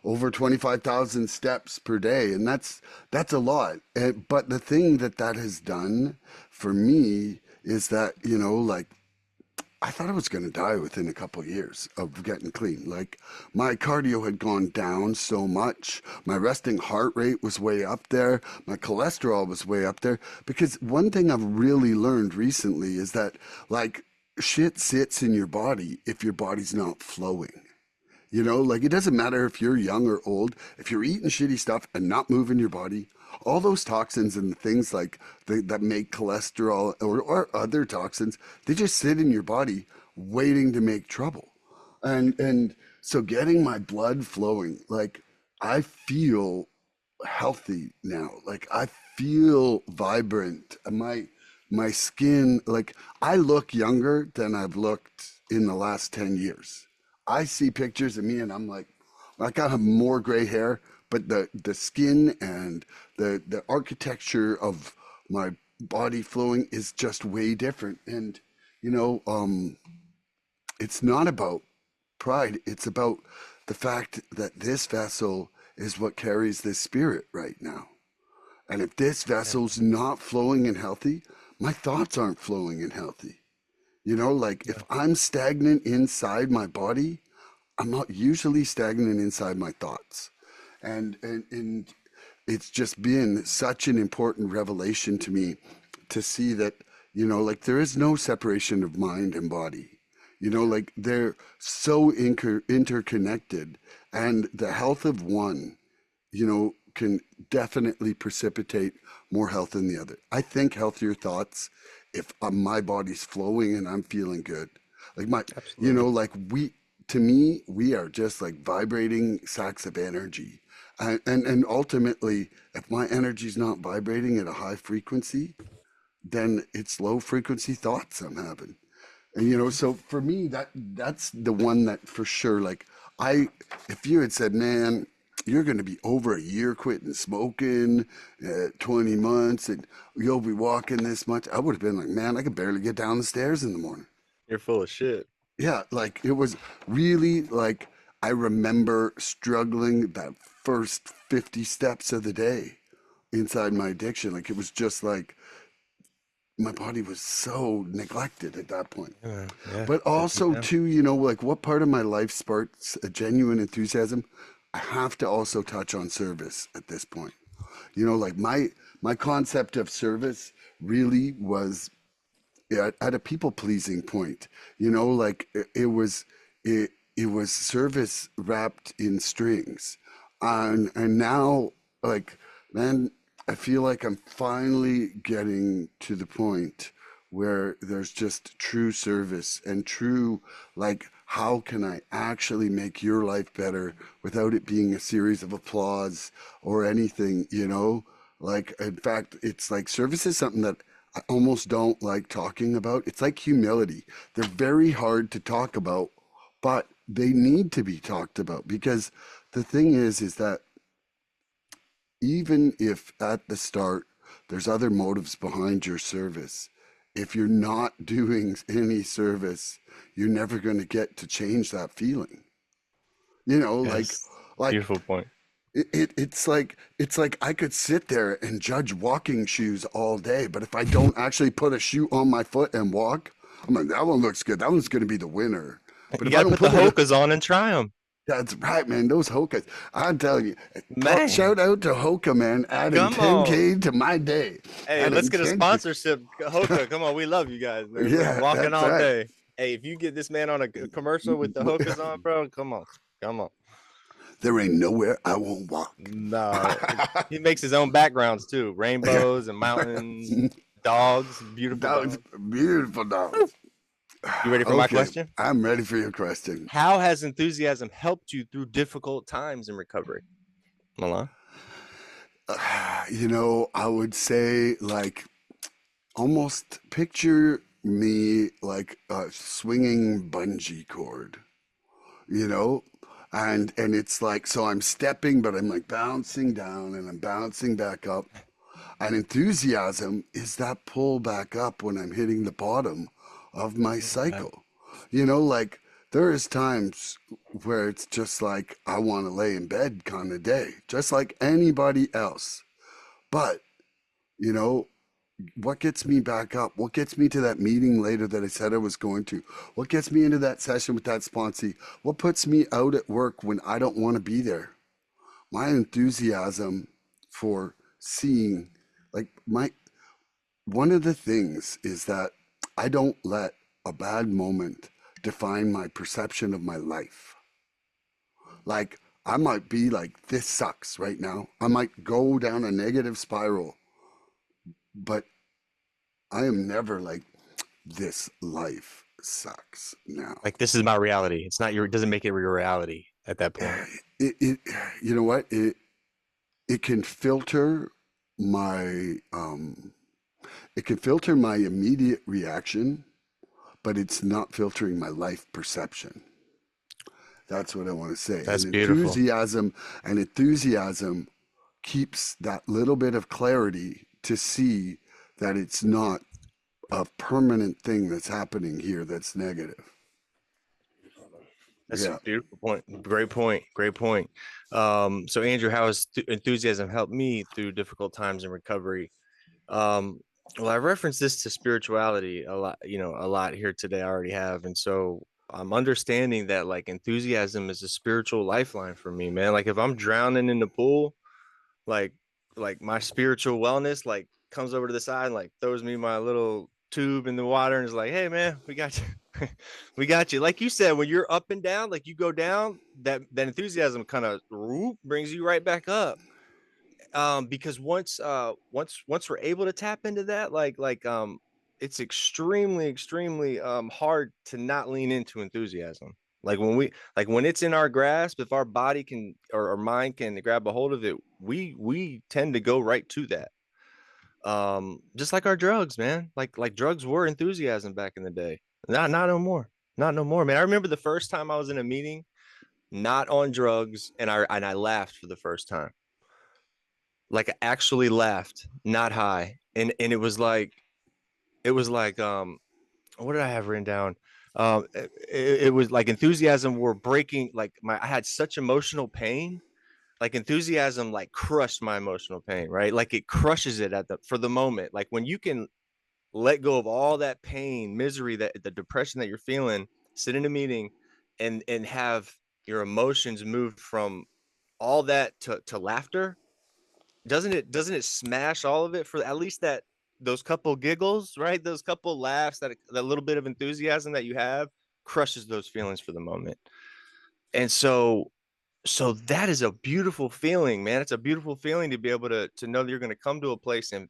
over 25,000 steps per day, and that's a lot. But the thing that has done for me is that, like, I thought I was going to die within a couple of years of getting clean. Like, my cardio had gone down so much. My resting heart rate was way up there. My cholesterol was way up there. Because one thing I've really learned recently is that, like, shit sits in your body if your body's not flowing. Like, it doesn't matter if you're young or old, if you're eating shitty stuff and not moving your body, all those toxins and things like that make cholesterol or other toxins, they just sit in your body waiting to make trouble. And so getting my blood flowing, like, I feel healthy now. Like, I feel vibrant. My skin, like, I look younger than I've looked in the last 10 years. I see pictures of me and I'm like I have more gray hair, but the skin and the architecture of my body flowing is just way different. And you know, um, it's not about pride. It's about the fact that this vessel is what carries this spirit right now. And if this Yeah. vessel's not flowing and healthy, my thoughts aren't flowing and healthy. Like, if Yeah. I'm stagnant inside my body, I'm not usually stagnant inside my thoughts. And it's just been such an important revelation to me to see that, like, there is no separation of mind and body. Like, they're so interconnected, and the health of one, can definitely precipitate more health than the other. I think healthier thoughts, if my body's flowing and I'm feeling good, like Absolutely. like to me, we are just like vibrating sacks of energy. And ultimately, if my energy's not vibrating at a high frequency, then it's low frequency thoughts I'm having. And so for me, that's the one that for sure, like, I if you had said, man, you're going to be over a year quitting smoking, 20 months, and you'll be walking this much, I would have been like, man, I could barely get down the stairs in the morning. You're full of shit. Yeah, like, it was really like, I remember struggling that first 50 steps of the day inside my addiction. Like, it was just like my body was so neglected at that point. Yeah. But Let you also, down. too, like, what part of my life sparks a genuine enthusiasm? I have to also touch on service at this point. Like, my concept of service really was at a people pleasing point. Like, it was service wrapped in strings, and now, like, man, I feel like I'm finally getting to the point where there's just true service and true, like, how can I actually make your life better without it being a series of applause or anything. Like, in fact, it's like service is something that I almost don't like talking about. It's like humility. They're very hard to talk about, but they need to be talked about, because the thing is that even if at the start there's other motives behind your service, if you're not doing any service, you're never going to get to change that feeling. Like, Yes. like Beautiful point. it's like I could sit there and judge walking shoes all day, but if I don't actually put a shoe on my foot and walk, I'm like, that one looks good. That one's going to be the winner. But You if I got to don't put the put it, Hokas on and try them. that's right, man. Those Hokas, I'm telling you, Man, shout out to Hoka, man, adding come on. 10K to my day. Hey, let's Adding get a 10K. sponsorship. Hoka, come on. We love you guys, man. We're Yeah, walking that's all right. day. Hey, if you get this man on a commercial with the Hokas on, bro, come on. Come on. There ain't nowhere I won't walk. No, he makes his own backgrounds too. Yeah. Rainbows and mountains, dogs, beautiful Dogs, dogs. beautiful Woo. dogs. You ready for my Okay, question? I'm ready for your question. How has enthusiasm helped you through difficult times in recovery? Milan? I would say, like, almost picture me like a swinging bungee cord, you know? And it's like, so I'm stepping, but I'm like bouncing down and I'm bouncing back up. And enthusiasm is that pull back up when I'm hitting the bottom of my Okay. cycle. Like, there is times where it's just like I want to lay in bed kind of day, just like anybody else. But, you know, what gets me back up? What gets me to that meeting later that I said I was going to? What gets me into that session with that sponsee? What puts me out at work when I don't want to be there? My enthusiasm for seeing, like, my one of the things is that I don't let a bad moment define my perception of my life. Like, I might be like, this sucks right now. I might go down a negative spiral, but I am never like, this life sucks now. Like, this is my reality. It's not your, it doesn't make it your reality at that point. It you know what? It can filter my it can filter my immediate reaction, but it's not filtering my life perception. That's what I want to say. That's beautiful. And enthusiasm keeps that little bit of clarity to see that it's not a permanent thing that's happening here that's negative. That's a Yeah. beautiful point. Great point. Great point. So Andrew, how has enthusiasm helped me through difficult times in recovery? Um, well, I referenced this to spirituality a lot, a lot here today. I already have, and so I'm understanding that like enthusiasm is a spiritual lifeline for me, man. Like if I'm drowning in the pool, like my spiritual wellness like comes over to the side and like throws me my little tube in the water and is like, hey man, we got you. We got you. Like you said, when you're up and down, like you go down, that enthusiasm kind of brings you right back up. Because once we're able to tap into that, it's extremely hard to not lean into enthusiasm. Like when it's in our grasp, if our body can or our mind can grab a hold of it, we tend to go right to that. Just like our drugs, man. Like drugs were enthusiasm back in the day. Not no more. Not no more, man. I remember the first time I was in a meeting, not on drugs, and I laughed for the first time. Like I actually laughed, not high. And it was like what did I have written down? It was like enthusiasm were breaking, like I had such emotional pain. Like enthusiasm like crushed my emotional pain, right? Like it crushes it at the for the moment. Like when you can let go of all that pain, misery, that the depression that you're feeling, sit in a meeting and have your emotions moved from all that to laughter. Doesn't it smash all of it for at least that those couple giggles, right? Those couple laughs, that little bit of enthusiasm that you have crushes those feelings for the moment. And so that is a beautiful feeling, man. It's a beautiful feeling to be able to know that you're going to come to a place and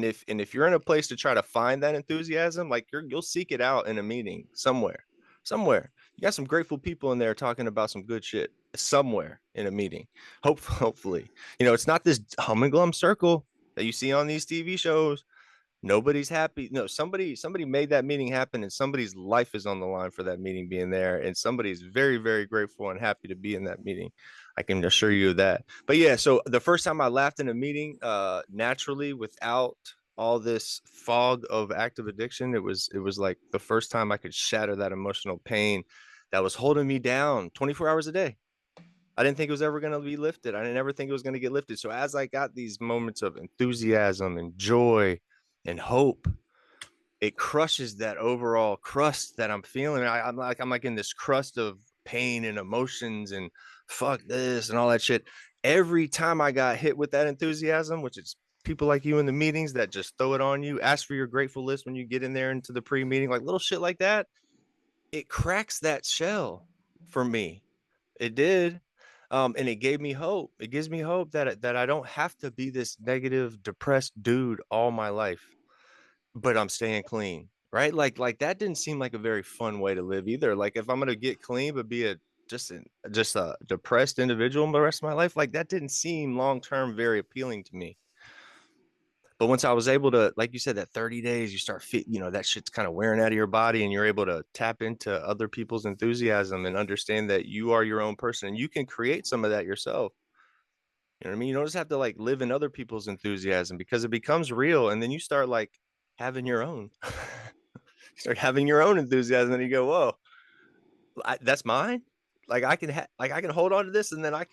if you're in a place to try to find that enthusiasm, like you'll seek it out in a meeting somewhere. You got some grateful people in there talking about some good shit somewhere in a meeting. Hopefully, it's not this hum and glum circle that you see on these TV shows. Nobody's happy. No, somebody made that meeting happen, and somebody's life is on the line for that meeting being there, and somebody's very, very grateful and happy to be in that meeting. I can assure you of that. But yeah, so the first time I laughed in a meeting, naturally, without all this fog of active addiction, it was like the first time I could shatter that emotional pain that was holding me down 24 hours a day. I didn't think it was ever going to be lifted. I didn't ever think it was going to get lifted. So as I got these moments of enthusiasm and joy and hope, it crushes that overall crust that I'm feeling. I'm like in this crust of pain and emotions and fuck this and all that shit. Every time I got hit with that enthusiasm, which is people like you in the meetings that just throw it on you, ask for your grateful list when you get in there into the pre-meeting, like little shit like that, it cracks that shell for me. It did. And it gave me hope. It gives me hope that I don't have to be this negative, depressed dude all my life, but I'm staying clean, right? Like that didn't seem like a very fun way to live either. Like if I'm gonna get clean but be just a depressed individual the rest of my life, like that didn't seem long term very appealing to me. But once I was able to, like you said, that 30 days, you start that shit's kind of wearing out of your body, and you're able to tap into other people's enthusiasm and understand that you are your own person and you can create some of that yourself. You know what I mean? You don't just have to like live in other people's enthusiasm because it becomes real. And then you start like having your own, you start having your own enthusiasm and you go, whoa, That's mine. Like I can hold on to this, and then I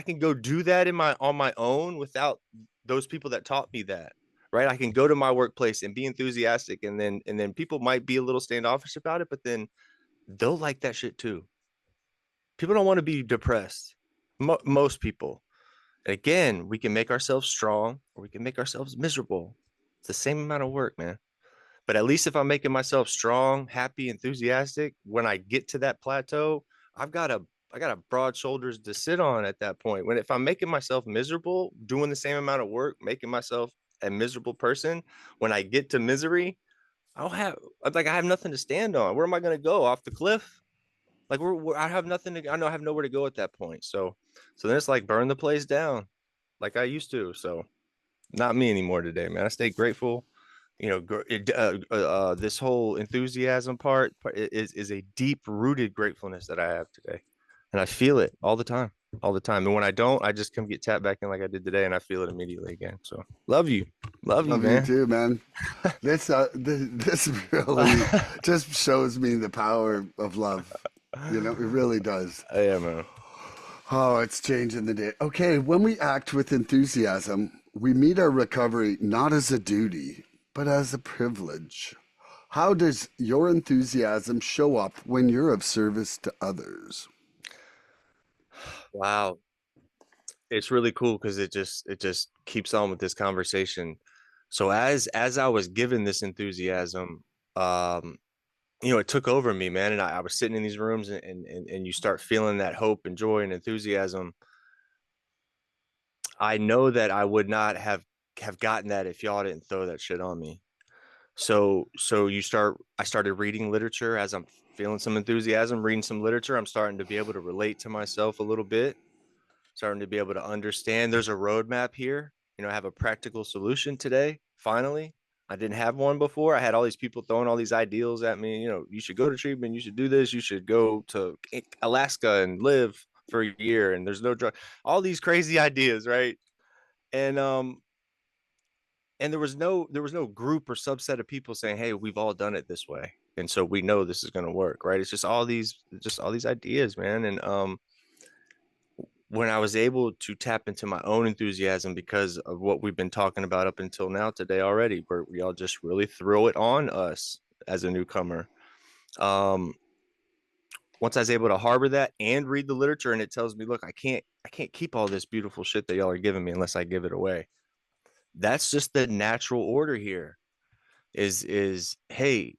can go do that in my on my own without those people that taught me that. Right. I can go to my workplace and be enthusiastic, and then people might be a little standoffish about it, but then they'll like that shit too. People don't want to be depressed. Most people. And again, we can make ourselves strong or we can make ourselves miserable. It's the same amount of work, man. But at least if I'm making myself strong, happy, enthusiastic, when I get to that plateau, I've got a I got a broad shoulders to sit on at that point. When if I'm making myself miserable, doing the same amount of work, making myself a miserable person, when I get to misery, I'll have I have nothing to stand on. Where am I going to go? Off the cliff? Like I have nothing to I know I have nowhere to go at that point. So then it's like burn the place down like I used to. So not me anymore today, man. I stay grateful. You know, this whole enthusiasm is a deep rooted gratefulness that I have today, and I feel it all the time. And when I don't, I just come get tapped back in like I did today, and I feel it immediately again. So love you, Love you man. too, man. This really just shows me the power of love. You know, it really does. Yeah, man. Oh, it's changing the day. Okay, when we act with enthusiasm, we meet our recovery not as a duty, but as a privilege. How does your enthusiasm show up when you're of service to others? Wow, it's really cool because it just keeps on with this conversation. So as I was given this enthusiasm, um, it took over me, man. And I was sitting in these rooms and you start feeling that hope and joy and enthusiasm. I know that I would not have gotten that if y'all didn't throw that shit on me. So I started reading literature as I'm feeling some enthusiasm, reading some literature. I'm starting to be able to relate to myself a little bit, starting to be able to understand there's a roadmap here. I have a practical solution today. Finally, I didn't have one before. I had all these people throwing all these ideals at me. You should go to treatment. You should do this. You should go to Alaska and live for a year. And there's no drug. All these crazy ideas, right? And there was no group or subset of people saying, "Hey, we've all done it this way, and so we know this is going to work," right? It's just all these ideas, man. And when I was able to tap into my own enthusiasm because of what we've been talking about up until now today already, where we all just really throw it on us as a newcomer. Um, Once I was able to harbor that and read the literature, and it tells me, look, I can't keep all this beautiful shit that y'all are giving me unless I give it away. That's just the natural order here. Is hey,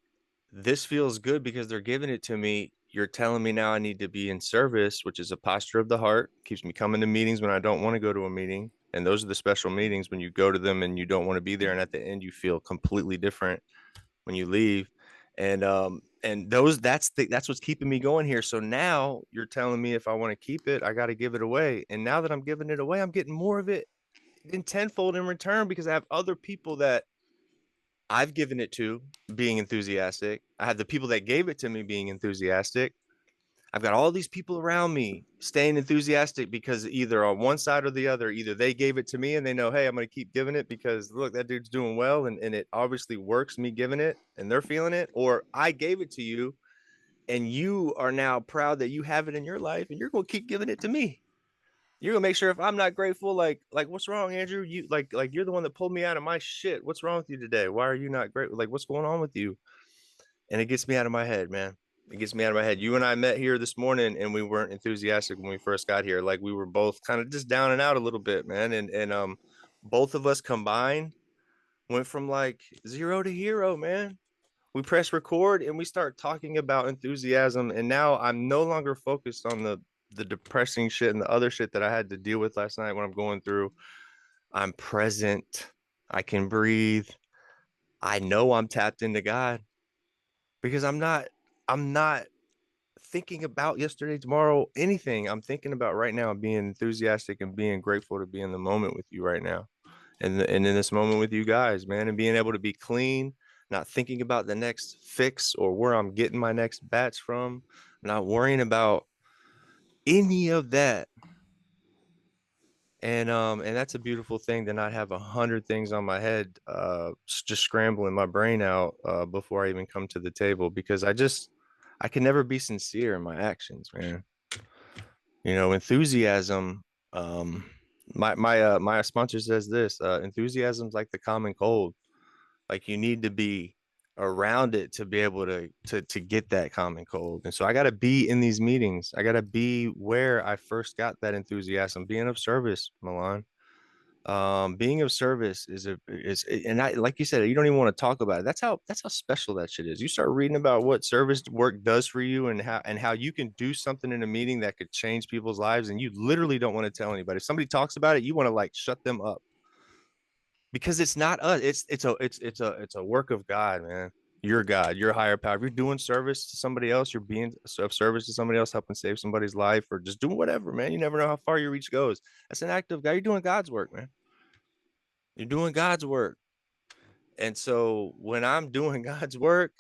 this feels good because they're giving it to me. You're telling me now I need to be in service, which is a posture of the heart, keeps me coming to meetings when I don't want to go to a meeting. And those are the special meetings when you go to them and you don't want to be there. And at the end, you feel completely different when you leave. And that's what's keeping me going here. So now you're telling me if I want to keep it, I got to give it away. And now that I'm giving it away, I'm getting more of it in tenfold in return because I have other people that I've given it to being enthusiastic. I have the people that gave it to me being enthusiastic. I've got all these people around me staying enthusiastic because either on one side or the other, either they gave it to me and they know, hey, I'm going to keep giving it because look, that dude's doing well and it obviously works me giving it and they're feeling it. Or I gave it to you and you are now proud that you have it in your life and you're going to keep giving it to me. You're gonna make sure if I'm not grateful, like what's wrong, Andrew? You like you're the one that pulled me out of my shit. What's wrong with you today? Why are you not grateful? Like what's going on with you? And it gets me out of my head, man. It gets me out of my head. You and I met here this morning and we weren't enthusiastic when we first got here. Like we were both kind of just down and out a little bit, man. And both of us combined went from like zero to hero, man. We press record and we start talking about enthusiasm. And now I'm no longer focused on the depressing shit and the other shit that I had to deal with last night when I'm going through. I'm present. I can breathe. I know I'm tapped into God because I'm not thinking about yesterday, tomorrow, anything. I'm thinking about right now being enthusiastic and being grateful to be in the moment with you right now. And in this moment with you guys, man, and being able to be clean, not thinking about the next fix or where I'm getting my next batch from, not worrying about any of that. And that's a beautiful thing to not have 100 things on my head, just scrambling my brain out before I even come to the table because I can never be sincere in my actions, man. You know, enthusiasm. Um, my sponsor says this. Enthusiasm's like the common cold. Like you need to be around it to be able to get that common cold. And so I got to be in these meetings. I got to be where I first got that enthusiasm, being of service, Milan. Being of service is and I, like you said, you don't even want to talk about it. That's how special that shit is. You start reading about what service work does for you and how you can do something in a meeting that could change people's lives, and you literally don't want to tell anybody. If somebody talks about it, you want to like shut them up because it's not us. It's a work of God, man. You're God, you're a higher power. If you're doing service to somebody else, you're being of service to somebody else, helping save somebody's life, or just doing whatever, man. You never know how far your reach goes. That's an act of God. You're doing God's work, man. You're doing God's work. And so when I'm doing God's work,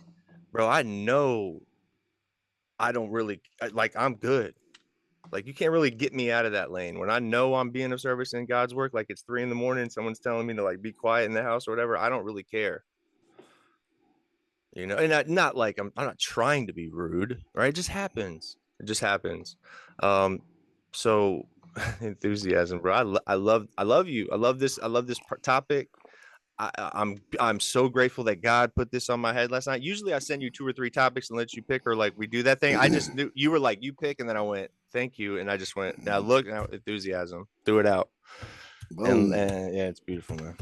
bro, I know I don't really like I'm good. Like you can't really get me out of that lane. When I know I'm being of service in God's work, like it's 3 a.m, someone's telling me to like be quiet in the house or whatever, I don't really care. You know, and not like I'm not trying to be rude, right? It just happens. It just happens. So enthusiasm, bro. I love you. I love this topic. I'm so grateful that God put this on my head last night. Usually I send you 2 or 3 topics and let you pick, or like we do that thing. I just knew you were like, you pick, and then I went, thank you. And I just went, and I looked, and enthusiasm, threw it out. Boom. And yeah, it's beautiful, man.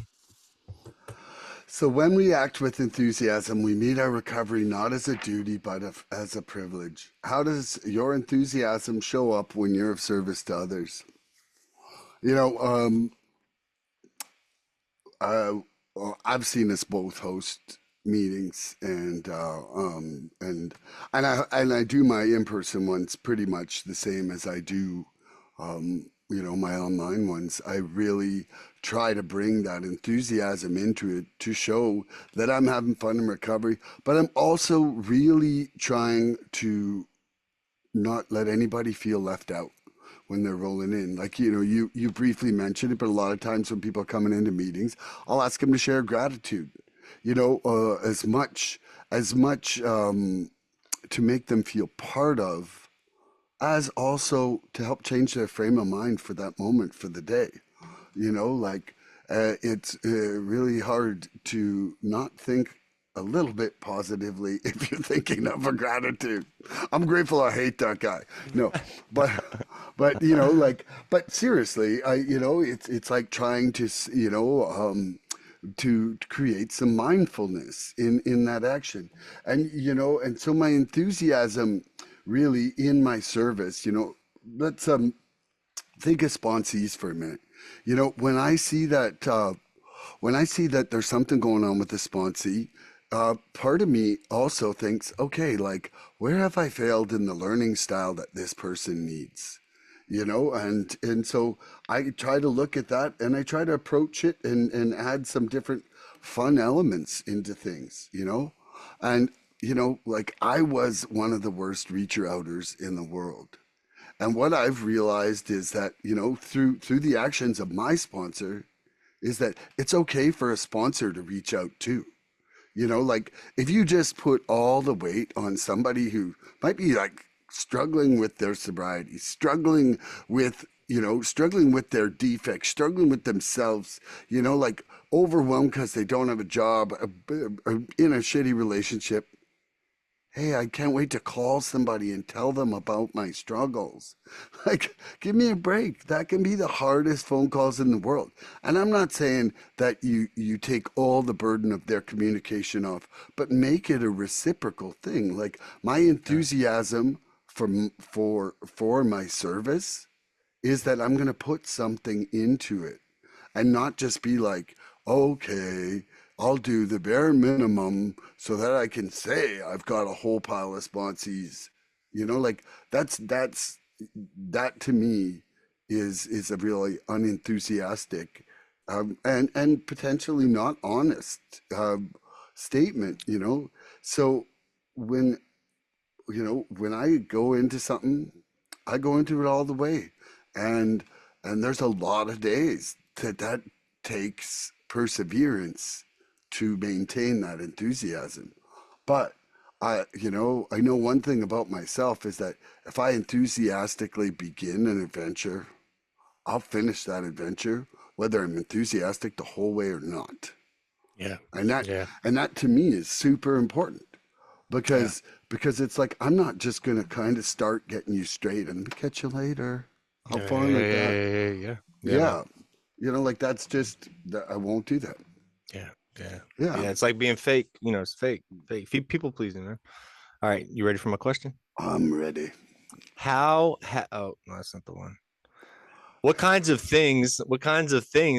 So when we act with enthusiasm, we meet our recovery not as a duty, but as a privilege. How does your enthusiasm show up when you're of service to others? You know, uh, well, I've seen us both host meetings, and I do my in-person ones pretty much the same as I do, my online ones. I really try to bring that enthusiasm into it to show that I'm having fun in recovery, but I'm also really trying to not let anybody feel left out when they're rolling in. Like, you briefly mentioned it, but a lot of times when people are coming into meetings, I'll ask them to share gratitude, as much to make them feel part of, as also to help change their frame of mind for that moment, for the day. Like, it's really hard to not think a little bit positively if you're thinking of a gratitude. I'm grateful I hate that guy. No, but but seriously, it's like trying to to create some mindfulness in that action, and so my enthusiasm really in my service. Let's think of sponsees for a minute. When I see that there's something going on with the sponsee, part of me also thinks, okay, like, where have I failed in the learning style that this person needs? And so I try to look at that, and I try to approach it and add some different fun elements into things, and like, I was one of the worst reacher outers in the world. And what I've realized is that, through the actions of my sponsor, is that it's okay for a sponsor to reach out too. Like, if you just put all the weight on somebody who might be like struggling with their sobriety, struggling with their defects, struggling with themselves, like overwhelmed because they don't have a job, in a shitty relationship. Hey, I can't wait to call somebody and tell them about my struggles. Like, give me a break. That can be the hardest phone calls in the world. And I'm not saying that you take all the burden of their communication off, but make it a reciprocal thing. Like, my Yeah. enthusiasm for my service is that I'm going to put something into it and not just be like, okay, I'll do the bare minimum so that I can say I've got a whole pile of sponsees. Like, that to me is a really unenthusiastic, and potentially not honest, statement. So when when I go into something, I go into it all the way. And there's a lot of days that takes perseverance to maintain that enthusiasm. But I know one thing about myself is that if I enthusiastically begin an adventure, I'll finish that adventure, whether I'm enthusiastic the whole way or not. Yeah. And that Yeah. and that to me is super important Yeah. because it's like I'm not just gonna kind of start getting you straight and catch you later. Have Yeah. fun like that. Yeah. Yeah, man. Yeah. Like that's just that I won't do that. Yeah. Yeah. Yeah. Yeah. It's like being fake. It's fake. People pleasing, man. All right. You ready for my question? I'm ready. Oh, no, that's not the one. What kinds of things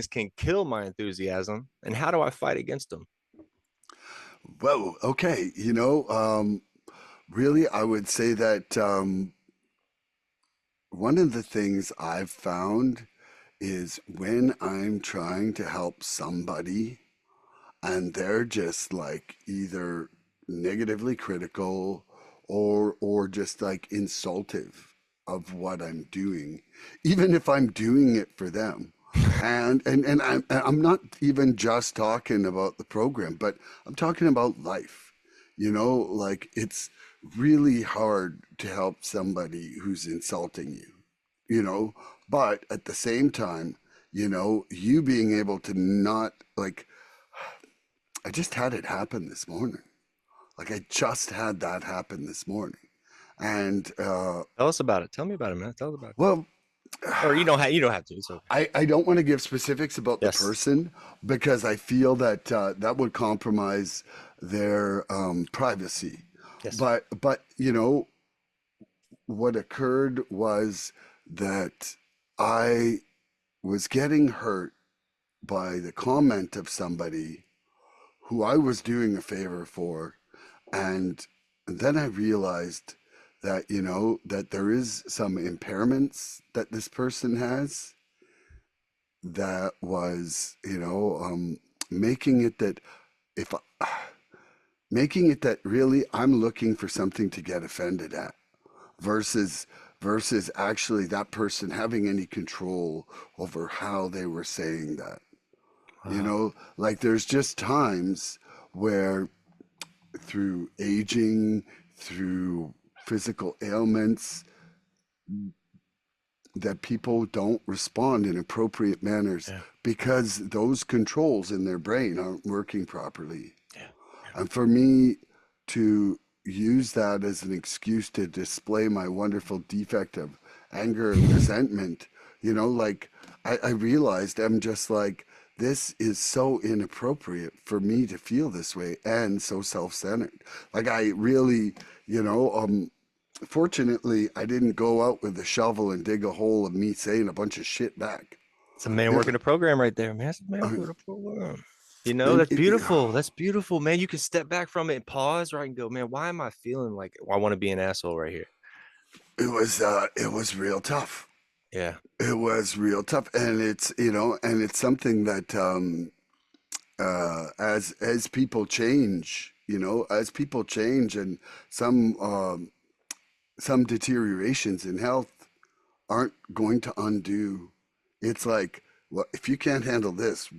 can kill my enthusiasm, and how do I fight against them? Well, okay. Really, I would say that one of the things I've found is when I'm trying to help somebody and they're just like either negatively critical or just like insultive of what I'm doing, even if I'm doing it for them. And I'm not even just talking about the program, but I'm talking about life. Like it's really hard to help somebody who's insulting you, but at the same time, you being able to not like I just had it happen this morning. Like I just had that happen this morning. And Tell us about it. Tell me about it, man. Tell us about it. well, Or you don't have to. It's okay. I don't want to give specifics about the Yes. person because I feel that that would compromise their privacy. Yes. But what occurred was that I was getting hurt by the comment of somebody who I was doing a favor for. And then I realized that, that there is some impairments that this person has that was, making it that if making it that really I'm looking for something to get offended at versus actually that person having any control over how they were saying that. Wow. Like there's just times where through aging, through physical ailments, that people don't respond in appropriate manners Yeah. because those controls in their brain aren't working properly. Yeah. And for me to use that as an excuse to display my wonderful defect of anger and resentment, like I realized I'm just like, this is so inappropriate for me to feel this way and so self-centered. Like I really, fortunately, I didn't go out with a shovel and dig a hole of me saying a bunch of shit back. It's a man It, working a program right there, man. It's a man I working a program. and That's beautiful. That's beautiful, man. You can step back from it and pause, right, and go, man, why am I feeling like I want to be an asshole right here? it was real tough. Yeah. It was real tough, and it's something that as people change, and some some deteriorations in health aren't going to undo. It's like, well, if you can't handle this,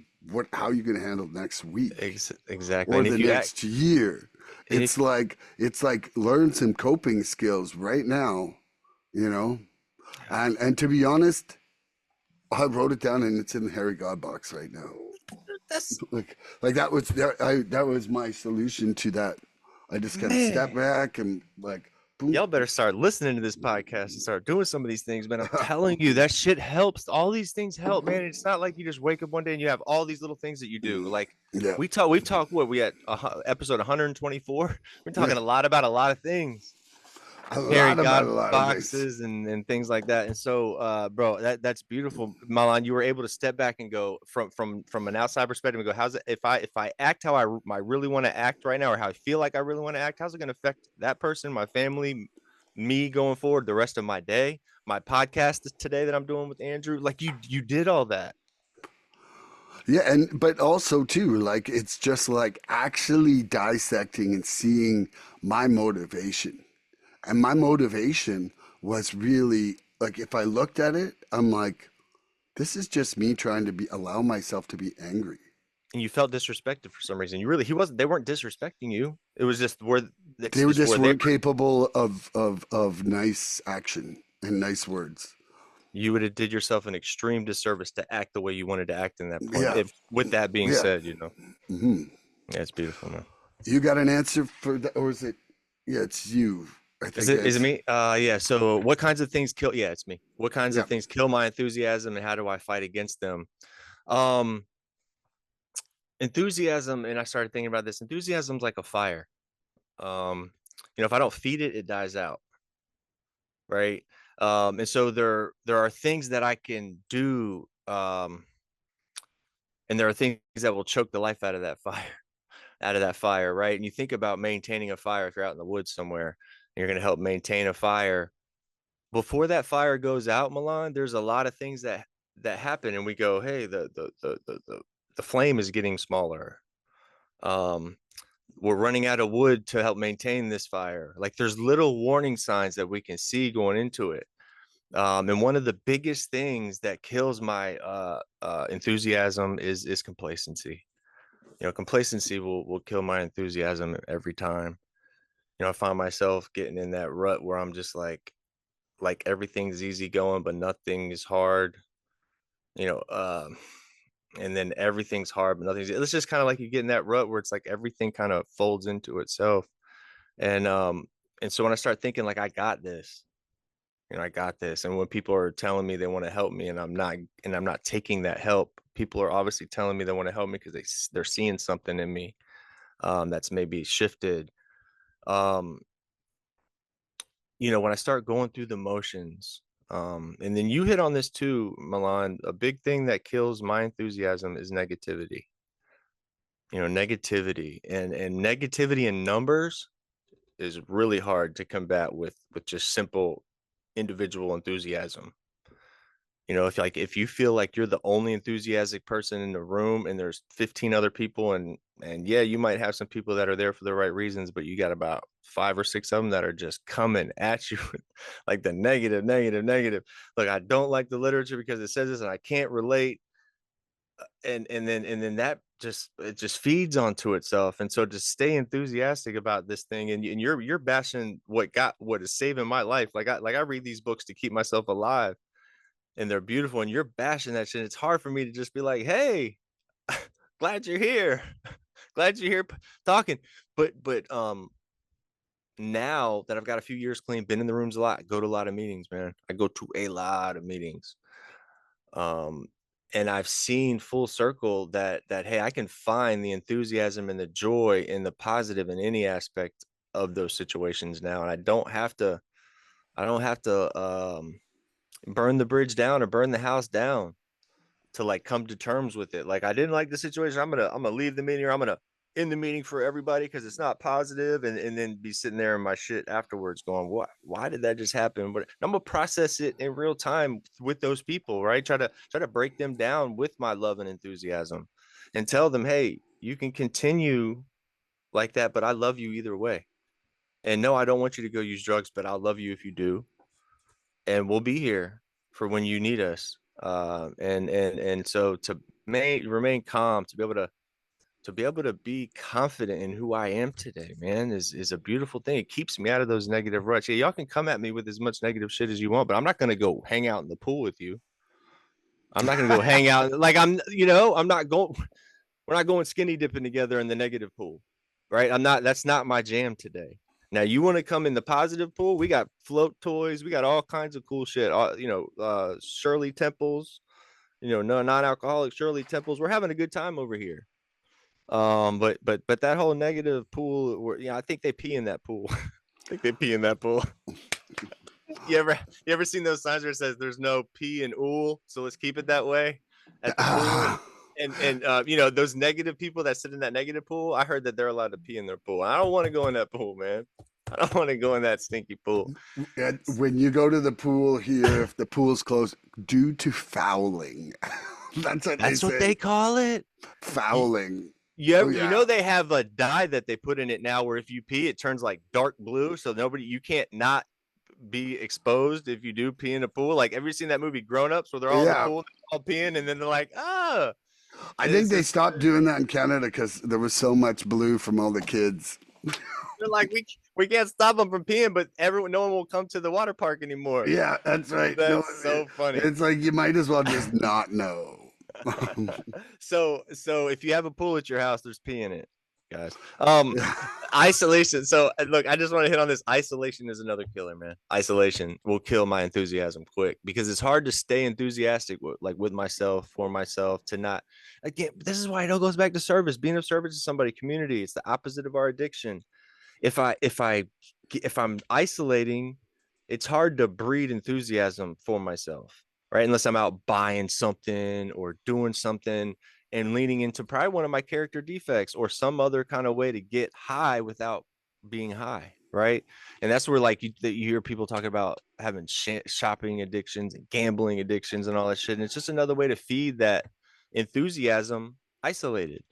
how are you going to handle next week Exactly. or And the if you act, next year? and It's like learn some coping skills right now, you know. And to be honest, I wrote it down and it's in the Harry God box right now. that's Like that was my solution to that. I just kind of step man. back and like boom. Y'all better start listening to this podcast and start doing some of these things, man. I'm telling you, that shit helps. All these things help, man. It's not like you just wake up one day and you have all these little things that you do. Like Yeah, we've talked what we at episode 124. We're yeah. talking a lot about a lot of things. A Harry lot about a God lot of things. boxes and things like that. And so bro, that's beautiful. Milan, you were able to step back and go from an outside perspective and go, how's it if I act how I really want to act right now, or how I feel like I really want to act, how's it going to affect that person, my family, me going forward, the rest of my day, my podcast today that I'm doing with Andrew? Like you did all that. Yeah, and but also too, like it's just like actually dissecting and seeing my motivation. And my motivation was really like if I looked at it, I'm like, this is just me trying to allow myself to be angry. And you felt disrespected for some reason. You really he wasn't they weren't disrespecting you. It was just where That's They were just just where they weren't were. capable of nice action and nice words. You would have did yourself an extreme disservice to act the way you wanted to act in that point. Yeah, If with that being yeah. said, Hmm. yeah, it's beautiful, man. You got an answer for that, or is it? Yeah, it's you. I Is think it is it that's me? Yeah. So what kinds of things kill? Yeah, it's me. What kinds yeah. of things kill my enthusiasm, and how do I fight against them? Um, Enthusiasm, and I started thinking about this. Enthusiasm's like a fire. If I don't feed it, it dies out, right? And so there are things that I can do, and there are things that will choke the life out of that fire, right? And you think about maintaining a fire. If you're out in the woods somewhere, and you're going to help maintain a fire before that fire goes out, Milan, there's a lot of things that happen, and we go, hey, the flame is getting smaller. Um, we're running out of wood to help maintain this fire. Like there's little warning signs that we can see going into it. And one of the biggest things that kills my enthusiasm is complacency. Complacency will kill my enthusiasm every time. I find myself getting in that rut where I'm just like everything's easy going, but nothing is hard. You know, um, and then everything's hard, but nothing's. It's just kind of like you get in that rut where it's like everything kind of folds into itself. And so when I start thinking like I got this, and when people are telling me they want to help me, and I'm not taking that help, people are obviously telling me they want to help me because they're seeing something in me that's maybe shifted. Um, when I start going through the motions, and then you hit on this too, Milan, a big thing that kills my enthusiasm is negativity. Negativity and negativity in numbers is really hard to combat with just simple individual enthusiasm. If you feel like you're the only enthusiastic person in the room and there's 15 other people, and yeah, you might have some people that are there for the right reasons, but you got about 5 or 6 of them that are just coming at you like the negative, negative, negative. Like, I don't like the literature because it says this and I can't relate. And then that just feeds onto itself. And so to stay enthusiastic about this thing, and you're bashing what is saving my life. Like I read these books to keep myself alive, and they're beautiful, and you're bashing that shit. It's hard for me to just be like, hey, glad you're here. Glad you're here talking. But now that I've got a few years clean, been in the rooms a lot, go to a lot of meetings, man. I go to a lot of meetings. Um and I've seen full circle that hey, I can find the enthusiasm and the joy and the positive in any aspect of those situations now. And I don't have to burn the bridge down or burn the house down to like come to terms with it. Like, I didn't like the situation. I'm gonna leave the meeting, or I'm gonna end the meeting for everybody because it's not positive, and then be sitting there in my shit afterwards going, what, why did that just happen? But I'm gonna process it in real time with those people, right? Try to break them down with my love and enthusiasm, and tell them, hey, you can continue like that, but I love you either way. And no, I don't want you to go use drugs, but I'll love you if you do, and we'll be here for when you need us. And so to remain calm, to be able to be confident in who I am today, man, is a beautiful thing. It keeps me out of those negative ruts. Yeah, y'all can come at me with as much negative shit as you want, but I'm not gonna go hang out in the pool with you. I'm not gonna go hang out like I'm not going. We're not going skinny dipping together in the negative pool, right? I'm not. That's not my jam today. Now, you want to come in the positive pool? We got float toys. We got all kinds of cool shit. Shirley Temples. No non-alcoholic Shirley Temples. We're having a good time over here. But that whole negative pool, I think they pee in that pool. I think they pee in that pool. You ever seen those signs where it says there's no pee and ool, so let's keep it that way at the pool? And those negative people that sit in that negative pool, I heard that they're allowed to pee in their pool. I don't want to go in that pool, man. I don't want to go in that stinky pool. When you go to the pool here, if the pool's closed due to fouling, that's what they That's what say. they call it. Fouling. Yeah, Oh yeah. they have a dye that they put in it now where if you pee, it turns like dark blue, so you can't not be exposed if you do pee in a pool. Like, have you seen that movie Grown Ups where they're all in the Yeah. pool, all peeing, and then they're like, ah. I And think it's they just stopped doing that in Canada because there was so much blue from all the kids. They're like, we can't stop them from peeing, but no one will come to the water park anymore. Yeah, that's right. No, That's so funny. it's like you might as well just not know. So if you have a pool at your house, there's pee in it, guys. Isolation. So look, I just want to hit on this. Isolation is another killer, man. Isolation will kill my enthusiasm quick because it's hard to stay enthusiastic with myself, for myself, to not, again, this is why it all goes back to service, being of service to somebody, community. It's the opposite of our addiction. If I'm isolating, it's hard to breed enthusiasm for myself, right? Unless I'm out buying something or doing something and leaning into probably one of my character defects or some other kind of way to get high without being high, right? And that's where like you hear people talking about having shopping addictions and gambling addictions and all that shit. And it's just another way to feed that enthusiasm isolated,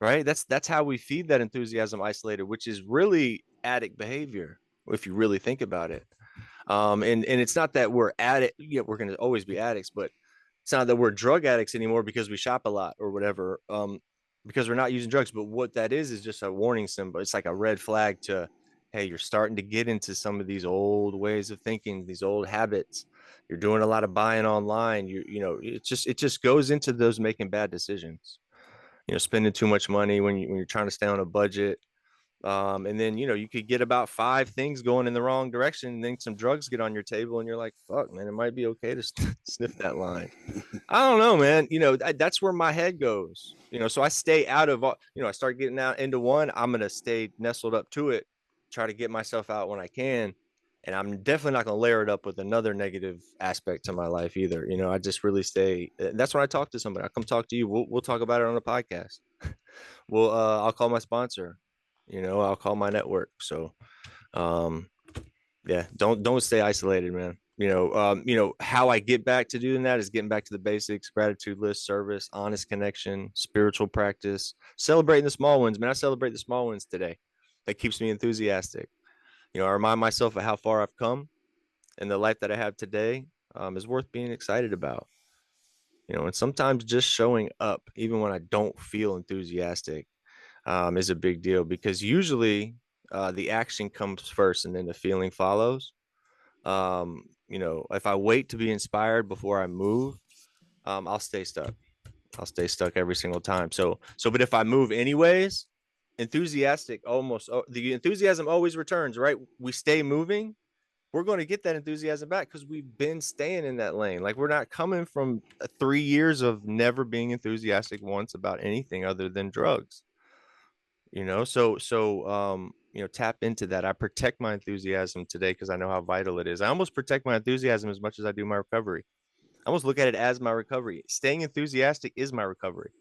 right? That's how we feed that enthusiasm isolated, which is really addict behavior if you really think about it. And it's not that we're addict, yeah, we're going to always be addicts, but it's not that we're drug addicts anymore because we shop a lot or whatever, because we're not using drugs. But what that is just a warning symbol. It's like a red flag to, hey, you're starting to get into some of these old ways of thinking, these old habits. You're doing a lot of buying online. It just goes into those making bad decisions. Spending too much money when you're trying to stay on a budget. And then you could get about 5 things going in the wrong direction, and then some drugs get on your table, and you're like, "Fuck, man, it might be okay to sniff that line." I don't know, man. That's where my head goes. So I stay out of all. I start getting out into one. I'm gonna stay nestled up to it, try to get myself out when I can, and I'm definitely not gonna layer it up with another negative aspect to my life either. I just really stay. That's when I talk to somebody. I come talk to you. We'll talk about it on the podcast. I'll call my sponsor. I'll call my network. So, yeah, don't stay isolated, man. How I get back to doing that is getting back to the basics: gratitude list, service, honest connection, spiritual practice, celebrating the small wins. Man, I celebrate the small wins today. That keeps me enthusiastic. I remind myself of how far I've come, and the life that I have today is worth being excited about. And sometimes just showing up, even when I don't feel enthusiastic, is a big deal, because usually the action comes first and then the feeling follows. If I wait to be inspired before I move, I'll stay stuck. I'll stay stuck every single time. But if I move anyways, the enthusiasm always returns, right? We stay moving, we're going to get that enthusiasm back because we've been staying in that lane. Like, we're not coming from 3 years of never being enthusiastic once about anything other than drugs. Tap into that. I protect my enthusiasm today because I know how vital it is. I almost protect my enthusiasm as much as I do my recovery. I almost look at it as my recovery. Staying enthusiastic is my recovery.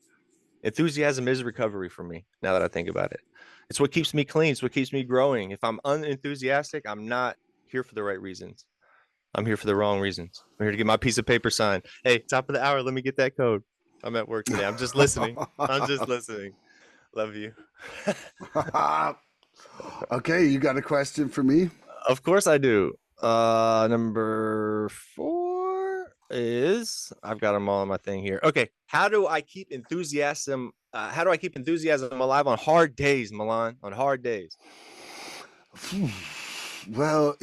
Enthusiasm is recovery for me, now that I think about it. It's what keeps me clean. It's what keeps me growing. If I'm unenthusiastic, I'm not here for the right reasons. I'm here for the wrong reasons. I'm here to get my piece of paper signed. Hey, top of the hour, let me get that code. I'm at work today. I'm just listening. I'm just listening. Love you. Okay, you got a question for me? Of course I do. Number 4 is, I've got them all on my thing here. Okay, how do I keep enthusiasm? How do I keep enthusiasm alive on hard days, Milan? On hard days. Well,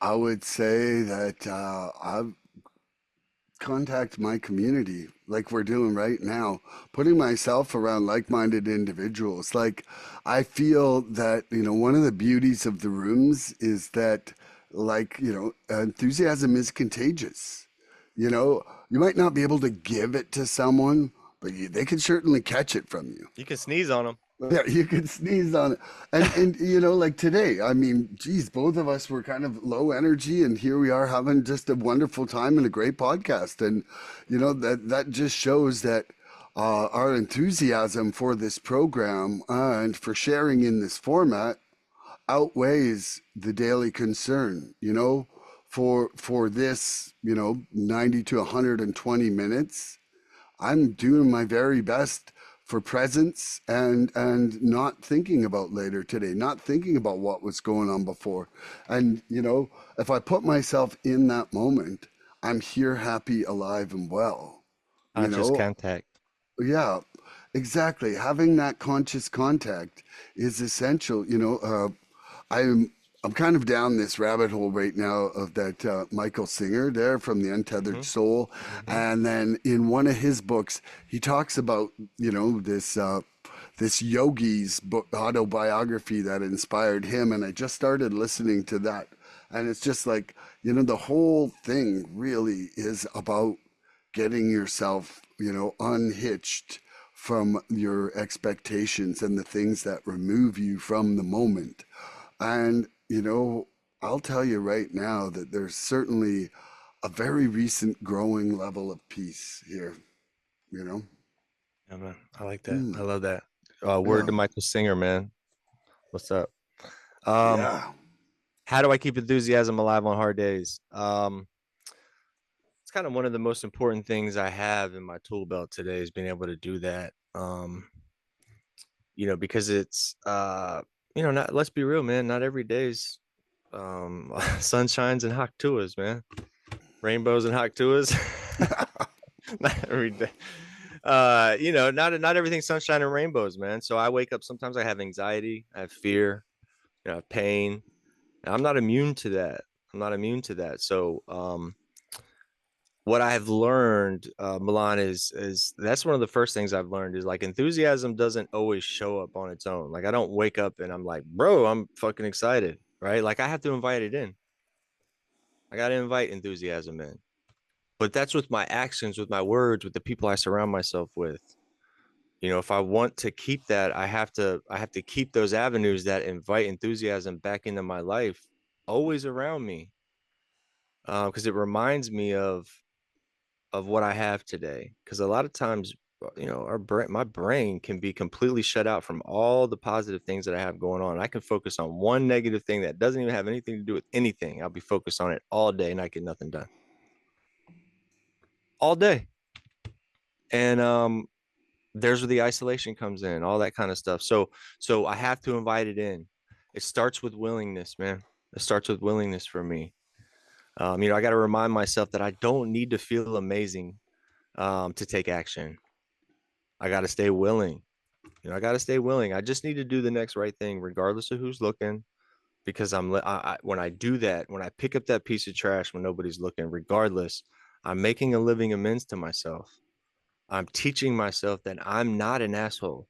I would say that I've contact my community like we're doing right now, putting myself around like-minded individuals. Like, I feel that, one of the beauties of the rooms is that, like, enthusiasm is contagious. You might not be able to give it to someone, but they can certainly catch it from you. You can sneeze on them. Yeah, you could sneeze on it. And like today, I mean, geez, both of us were kind of low energy, and here we are having just a wonderful time and a great podcast. And that just shows that our enthusiasm for this program and for sharing in this format outweighs the daily concern. For this, 90 to 120 minutes, I'm doing my very best for presence and not thinking about later today, not thinking about what was going on before. And if I put myself in that moment, I'm here, happy, alive, and well. You Conscious know, contact. yeah. Exactly. Having that conscious contact is essential. I'm I'm kind of down this rabbit hole right now of that Michael Singer there from the Untethered Hmm. Soul, Hmm. and then in one of his books he talks about this yogi's book, autobiography that inspired him, and I just started listening to that, and it's just like the whole thing really is about getting yourself unhitched from your expectations and the things that remove you from the moment. And, I'll tell you right now that there's certainly a very recent growing level of peace here, you know? Yeah, man. I like that. I Mm, love that. Word yeah. to Michael Singer, man. What's up? Um, Yeah. how do I keep enthusiasm alive on hard days? It's kind of one of the most important things I have in my tool belt today is being able to do that. Because it's not, let's be real, man, not every day's sunshines and hot tuas, man. Rainbows and hot tuas. Not every day. Not everything's sunshine and rainbows, man. So I wake up, sometimes I have anxiety, I have fear, I have pain. And I'm not immune to that. I'm not immune to that. So what I have learned, Milan, is that's one of the first things I've learned is like enthusiasm doesn't always show up on its own. Like I don't wake up and I'm like, bro, I'm fucking excited, right? Like I have to invite it in. I got to invite enthusiasm in. But that's with my actions, with my words, with the people I surround myself with. If I want to keep that, I have to keep those avenues that invite enthusiasm back into my life always around me, because it reminds me of what I have today. Because a lot of times, my brain can be completely shut out from all the positive things that I have going on. I can focus on one negative thing that doesn't even have anything to do with anything. I'll be focused on it all day and I get nothing done all day. And there's where the isolation comes in, all that kind of stuff. So I have to invite it in. It starts with willingness, man. It starts with willingness for me. I got to remind myself that I don't need to feel amazing to take action. I got to stay willing. I got to stay willing. I just need to do the next right thing, regardless of who's looking. Because when I do that, when I pick up that piece of trash when nobody's looking, regardless, I'm making a living amends to myself. I'm teaching myself that I'm not an asshole,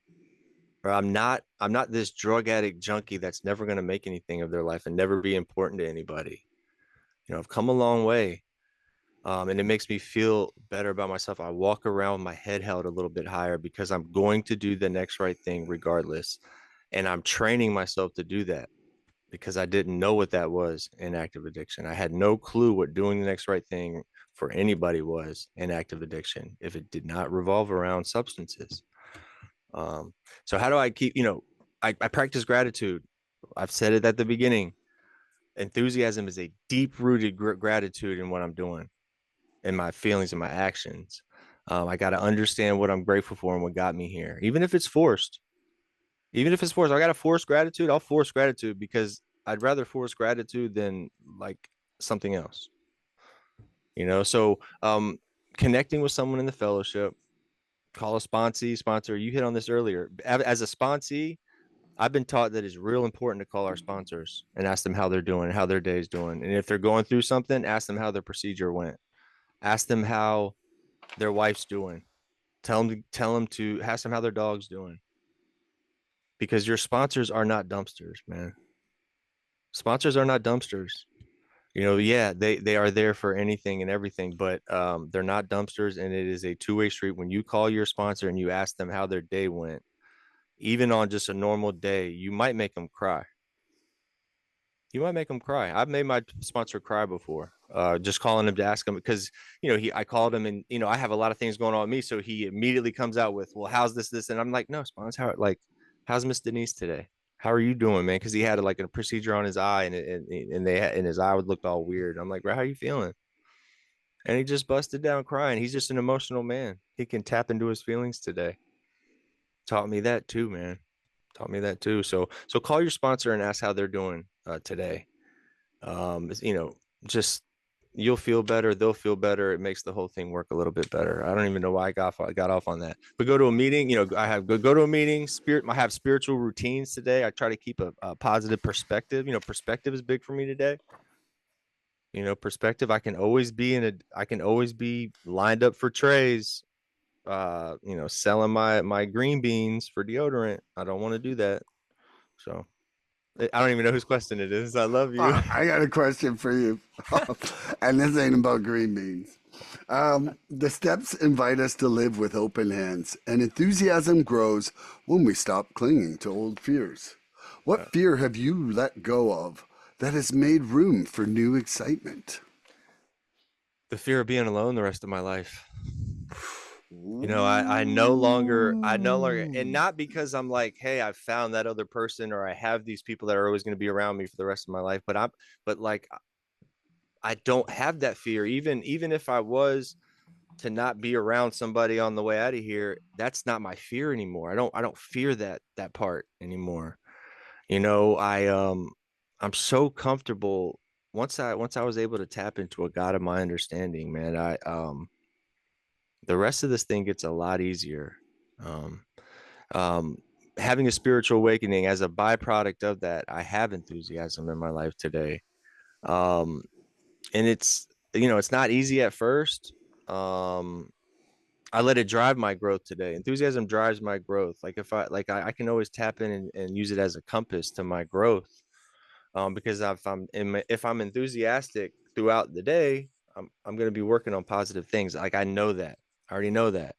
or I'm not this drug addict junkie that's never going to make anything of their life and never be important to anybody. I've come a long way. And it makes me feel better about myself. I walk around with my head held a little bit higher because I'm going to do the next right thing regardless. And I'm training myself to do that because I didn't know what that was in active addiction. I had no clue what doing the next right thing for anybody was in active addiction if it did not revolve around substances. Um, so how do I keep, I practice gratitude. I've said it at the beginning. Enthusiasm is a deep rooted gratitude in what I'm doing, in my feelings and my actions. I got to understand what I'm grateful for and what got me here, even if it's forced. Even if it's forced, I got to force gratitude. I'll force gratitude because I'd rather force gratitude than like something else. So connecting with someone in the fellowship, call a sponsor. You hit on this earlier. As a sponsee, I've been taught that it's real important to call our sponsors and ask them how they're doing, how their day's doing. And if they're going through something, ask them how their procedure went. Ask them how their wife's doing. Tell them to ask them how their dog's doing. Because your sponsors are not dumpsters, man. Sponsors are not dumpsters. Yeah, they are there for anything and everything, but they're not dumpsters, and it is a two-way street. When you call your sponsor and you ask them how their day went, even on just a normal day, you might make them cry. You might make them cry. I've made my sponsor cry before. Just calling him to ask him because I called him and I have a lot of things going on with me, so he immediately comes out with, "Well, how's this?" And I'm like, "No, sponsor, how's Miss Denise today? How are you doing, man?" Because he had like a procedure on his eye and his eye would look all weird. I'm like, "Bro, how are you feeling?" And he just busted down crying. He's just an emotional man. He can tap into his feelings today. Taught me that too, man. Taught me that too. So call your sponsor and ask how they're doing today. Just you'll feel better, they'll feel better. It makes the whole thing work a little bit better. I don't even know why I got off on that. But go to a meeting, I have go to a meeting, I have spiritual routines today. I try to keep a positive perspective. Perspective is big for me today. Perspective. I can always be lined up for trays, selling my green beans for deodorant. I don't want to do that. So I don't even know whose question it is. I love you. I got a question for you. And this ain't about green beans. The steps invite us to live with open hands, and enthusiasm grows when we stop clinging to old fears. What fear have you let go of that has made room for new excitement? The fear of being alone the rest of my life. I no longer, and Ooh. not because I'm like, hey, I found that other person or I have these people that are always going to be around me for the rest of my life. But like, I don't have that fear. Even if I was to not be around somebody on the way out of here, that's not my fear anymore. I don't fear that part anymore. I'm so comfortable once I was able to tap into a God of my understanding, man. The rest of this thing gets a lot easier. Um, um, Having a spiritual awakening as a byproduct of that, I have enthusiasm in my life today. Um, and it's not easy at first. Um, I let it drive my growth today. Enthusiasm drives my growth. Like if I can always tap in and use it as a compass to my growth. Because if I'm enthusiastic throughout the day, I'm going to be working on positive things. Like I know that. I already know that.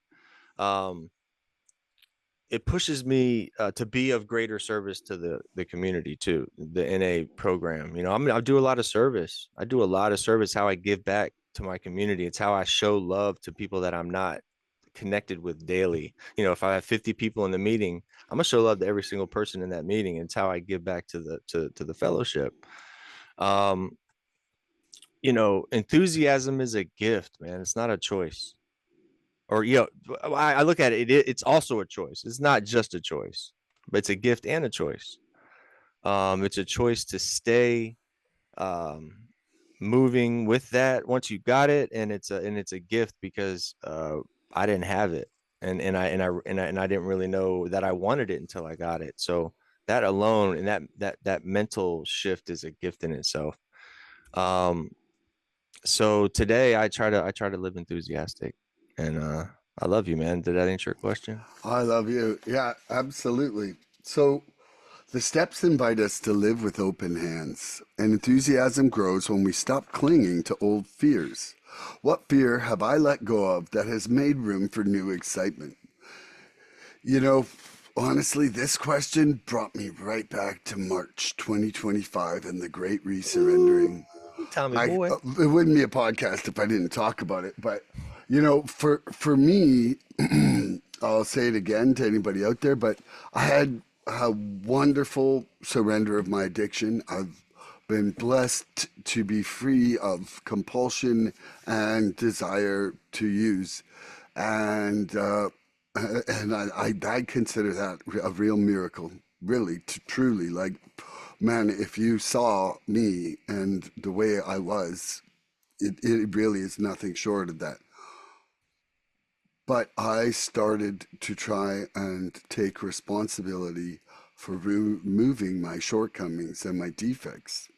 Um, it pushes me to be of greater service to the community too. The NA program, I do a lot of service. I do a lot of service. How I give back to my community. It's how I show love to people that I'm not connected with daily. If I have 50 people in the meeting, I'm gonna show love to every single person in that meeting. It's how I give back to the fellowship. Um, Enthusiasm is a gift, man. It's not a choice. Or I look at it's also a choice. It's not just a choice, but it's a gift and a choice. It's a choice to stay um moving with that once you got it, and it's a gift because I didn't have it, and I didn't really know that I wanted it until I got it. So that alone, and that mental shift is a gift in itself. um so today I try to live enthusiastic, and I love you, man. Did that answer your question? I love you. Yeah, absolutely. So, the steps invite us to live with open hands, and enthusiasm grows when we stop clinging to old fears. What fear have I let go of that has made room for new excitement? You know, honestly, this question brought me right back to March 2025 and the Great Resurrendering. Ooh, Tommy boy. It wouldn't be a podcast if I didn't talk about it, but for me, I'll say it again to anybody out there, but I had a wonderful surrender of my addiction. I've been blessed to be free of compulsion and desire to use, and I consider that a real miracle, really, truly. Like, man, if you saw me and the way I was, it really is nothing short of that. But I started to try and take responsibility for removing my shortcomings and my defects.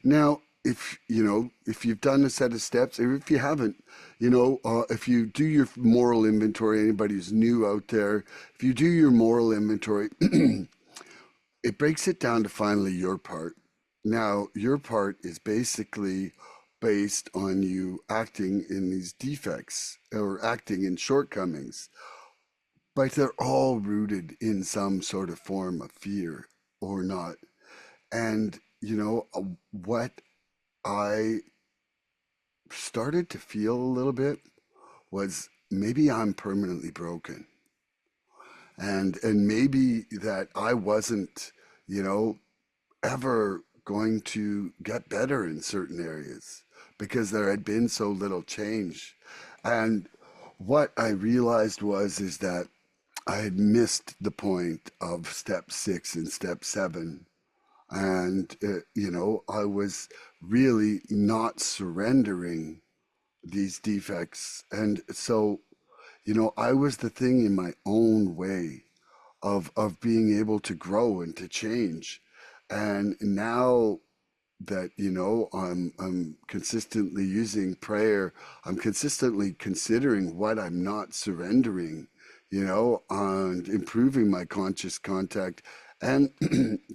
Now, if you've done a set of steps, or if you haven't, if you do your moral inventory, anybody who's new out there, if you do your moral inventory, it breaks it down to finally your part. Now, your part is basically based on you acting in these defects or acting in shortcomings, but they're all rooted in some sort of form of fear or not. And, what I started to feel a little bit was maybe I'm permanently broken. And maybe that I wasn't, you know, ever going to get better in certain areas because there had been so little change. And what I realized was is that I had missed the point of step 6 and step 7, And, I was really not surrendering these defects. And so, I was the thing in my own way of being able to grow and to change. And now that I'm consistently using prayer, I'm consistently considering what I'm not surrendering, and improving my conscious contact, and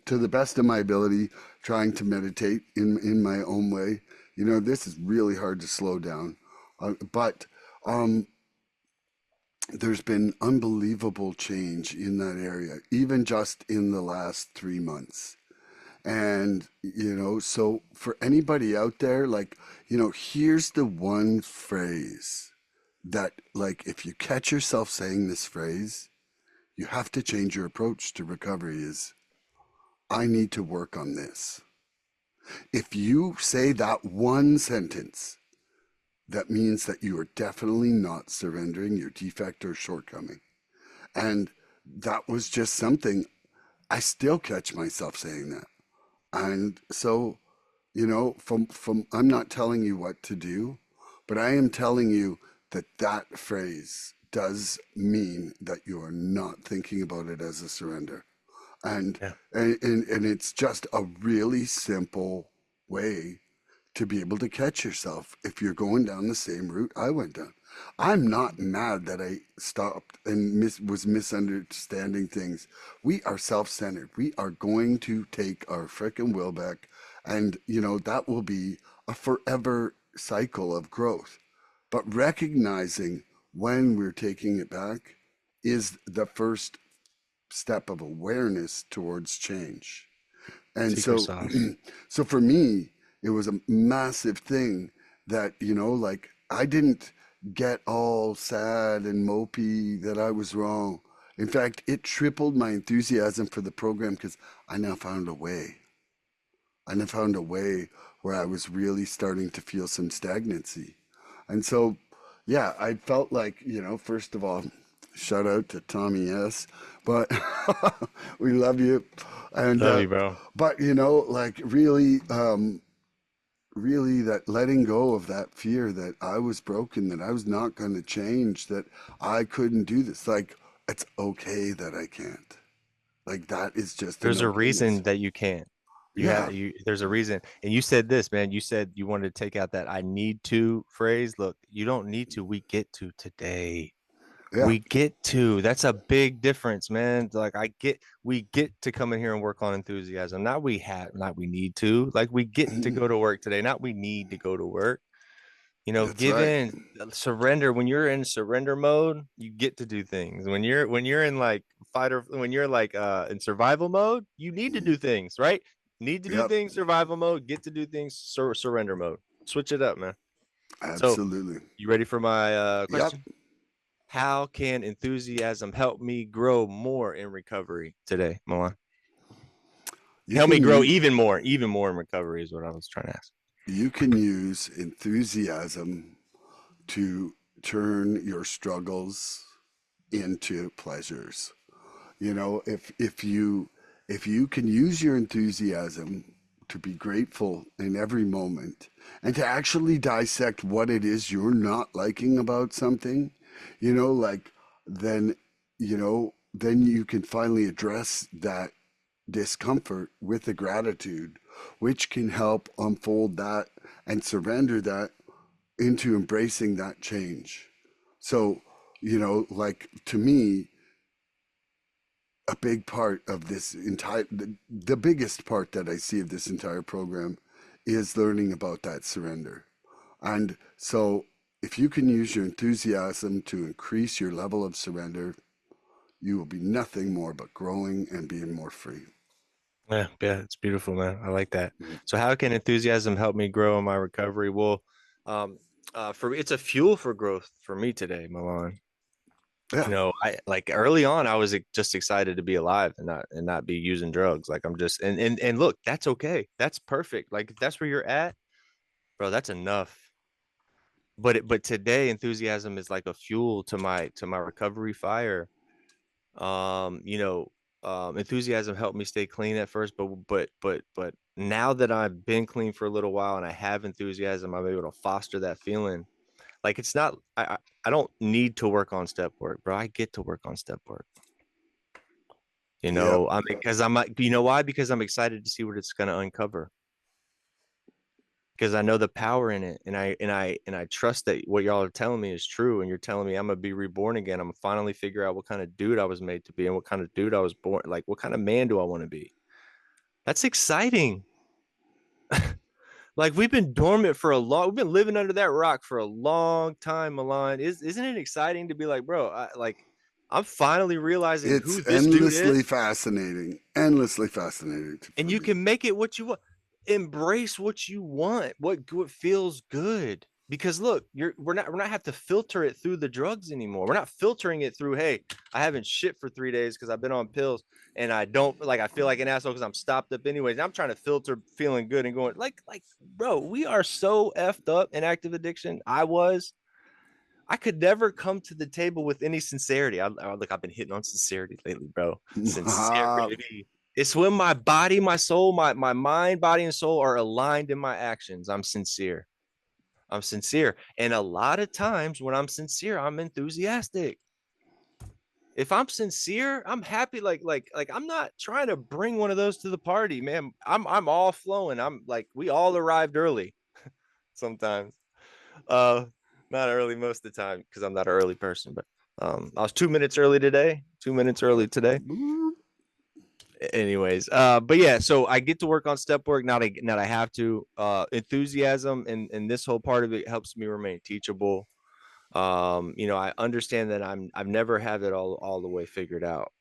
to the best of my ability, trying to meditate in my own way. This is really hard to slow down, but there's been unbelievable change in that area, even just in the last 3 months. And, so for anybody out there, like, here's the one phrase that, like, if you catch yourself saying this phrase, you have to change your approach to recovery is, I need to work on this. If you say that one sentence, that means that you are definitely not surrendering your defect or shortcoming. And that was just something I still catch myself saying that. And so, from I'm not telling you what to do, but I am telling you that that phrase does mean that you are not thinking about it as a surrender. And Yeah. and it's just a really simple way to be able to catch yourself if you're going down the same route I went down. I'm not mad that I stopped and was misunderstanding things. We are self-centered. We are going to take our frickin' will back, and that will be a forever cycle of growth. But recognizing when we're taking it back is the first step of awareness towards change. And Secret so, sauce. so for me, it was a massive thing that, like I didn't get all sad and mopey that I was wrong. In fact, it tripled my enthusiasm for the program because I now found a way. I now found a way where I was really starting to feel some stagnancy. And so, yeah, I felt like, first of all, shout out to Tommy S. But we love you. And, Love you, bro. but, like really, really that letting go of that fear that I was broken, that I was not going to change, that I couldn't do this. Like, it's okay that I can't. Like, that is just an There's a okayness. reason that you can't. Yeah. There's a reason. And you said this, man. You said you wanted to take out that I need to phrase. Look, you don't need to. We get to today. Yeah. We get to. That's a big difference, man. Like we get to come in here and work on enthusiasm. Not we need to. Like we get to go to work today. Not we need to go to work. That's Give right. in, surrender. When you're in surrender mode, you get to do things. When you're in like when you're like in survival mode, you need to do things, right? Need to do Yep. things, survival mode, get to do things, surrender mode. Switch it up, man. So, Absolutely. you ready for my Yep. question? How can enthusiasm help me grow more in recovery today, Milan? You Help me can grow use even more in recovery is what I was trying to ask. you can use enthusiasm to turn your struggles into pleasures. If you can use your enthusiasm to be grateful in every moment and to actually dissect what it is you're not liking about something, like then then you can finally address that discomfort with the gratitude, which can help unfold that and surrender that into embracing that change. So, like to me, a big part of this entire, the biggest part that I see of this entire program is learning about that surrender. And so, if you can use your enthusiasm to increase your level of surrender, you will be nothing more but growing and being more free. Yeah, yeah, it's beautiful, man. I like that. So, how can enthusiasm help me grow in my recovery? Well, um, for it's a fuel for growth for me today, Milan. Yeah, I like early on, I was just excited to be alive and not be using drugs. Like I'm just and look, that's okay. That's perfect. Like if that's where you're at, bro. That's enough. But today, enthusiasm is like a fuel to my recovery fire. Um, you know, Enthusiasm helped me stay clean at first, but now that I've been clean for a little while and I have enthusiasm, I'm able to foster that feeling. Like it's not, I don't need to work on step work, bro. I get to work on step work. Yep. I mean, because I'm, you know why? Because I'm excited to see what it's going to uncover. Because I know the power in it, and I trust that what y'all are telling me is true, and you're telling me I'm gonna be reborn again. I'm gonna finally figure out what kind of dude I was made to be, and what kind of dude I was born. Like, what kind of man do I want to be? That's exciting. Like we've been dormant for a long, we've been living under that rock for a long time, Milan. Isn't it exciting to be like, bro, I'm finally realizing It's who this dude endlessly is, fascinating. Endlessly fascinating and for you me. can make it what you want. Embrace what you want, what feels good. Because look, we're not have to filter it through the drugs anymore. We're not filtering it through, hey, I haven't shit for 3 days because I've been on pills and I don't like I feel like an asshole because I'm stopped up anyways. And I'm trying to filter feeling good and going like bro, we are so effed up in active addiction. I could never come to the table with any sincerity. Look, I've been hitting on sincerity lately, bro. Sincerity. It's when my body, my soul, my mind, body, and soul are aligned in my actions. I'm sincere. I'm sincere. And a lot of times when I'm sincere, I'm enthusiastic. If I'm sincere, I'm happy. Like I'm not trying to bring one of those to the party, man. I'm all flowing. I'm like, we all arrived early sometimes. Uh, Not early most of the time because I'm not an early person, but I was 2 minutes early today. 2 minutes early today. Anyways, but yeah, so I get to work on step work now. Now I have to. Enthusiasm and this whole part of it helps me remain teachable. I understand that I've never had it all the way figured out.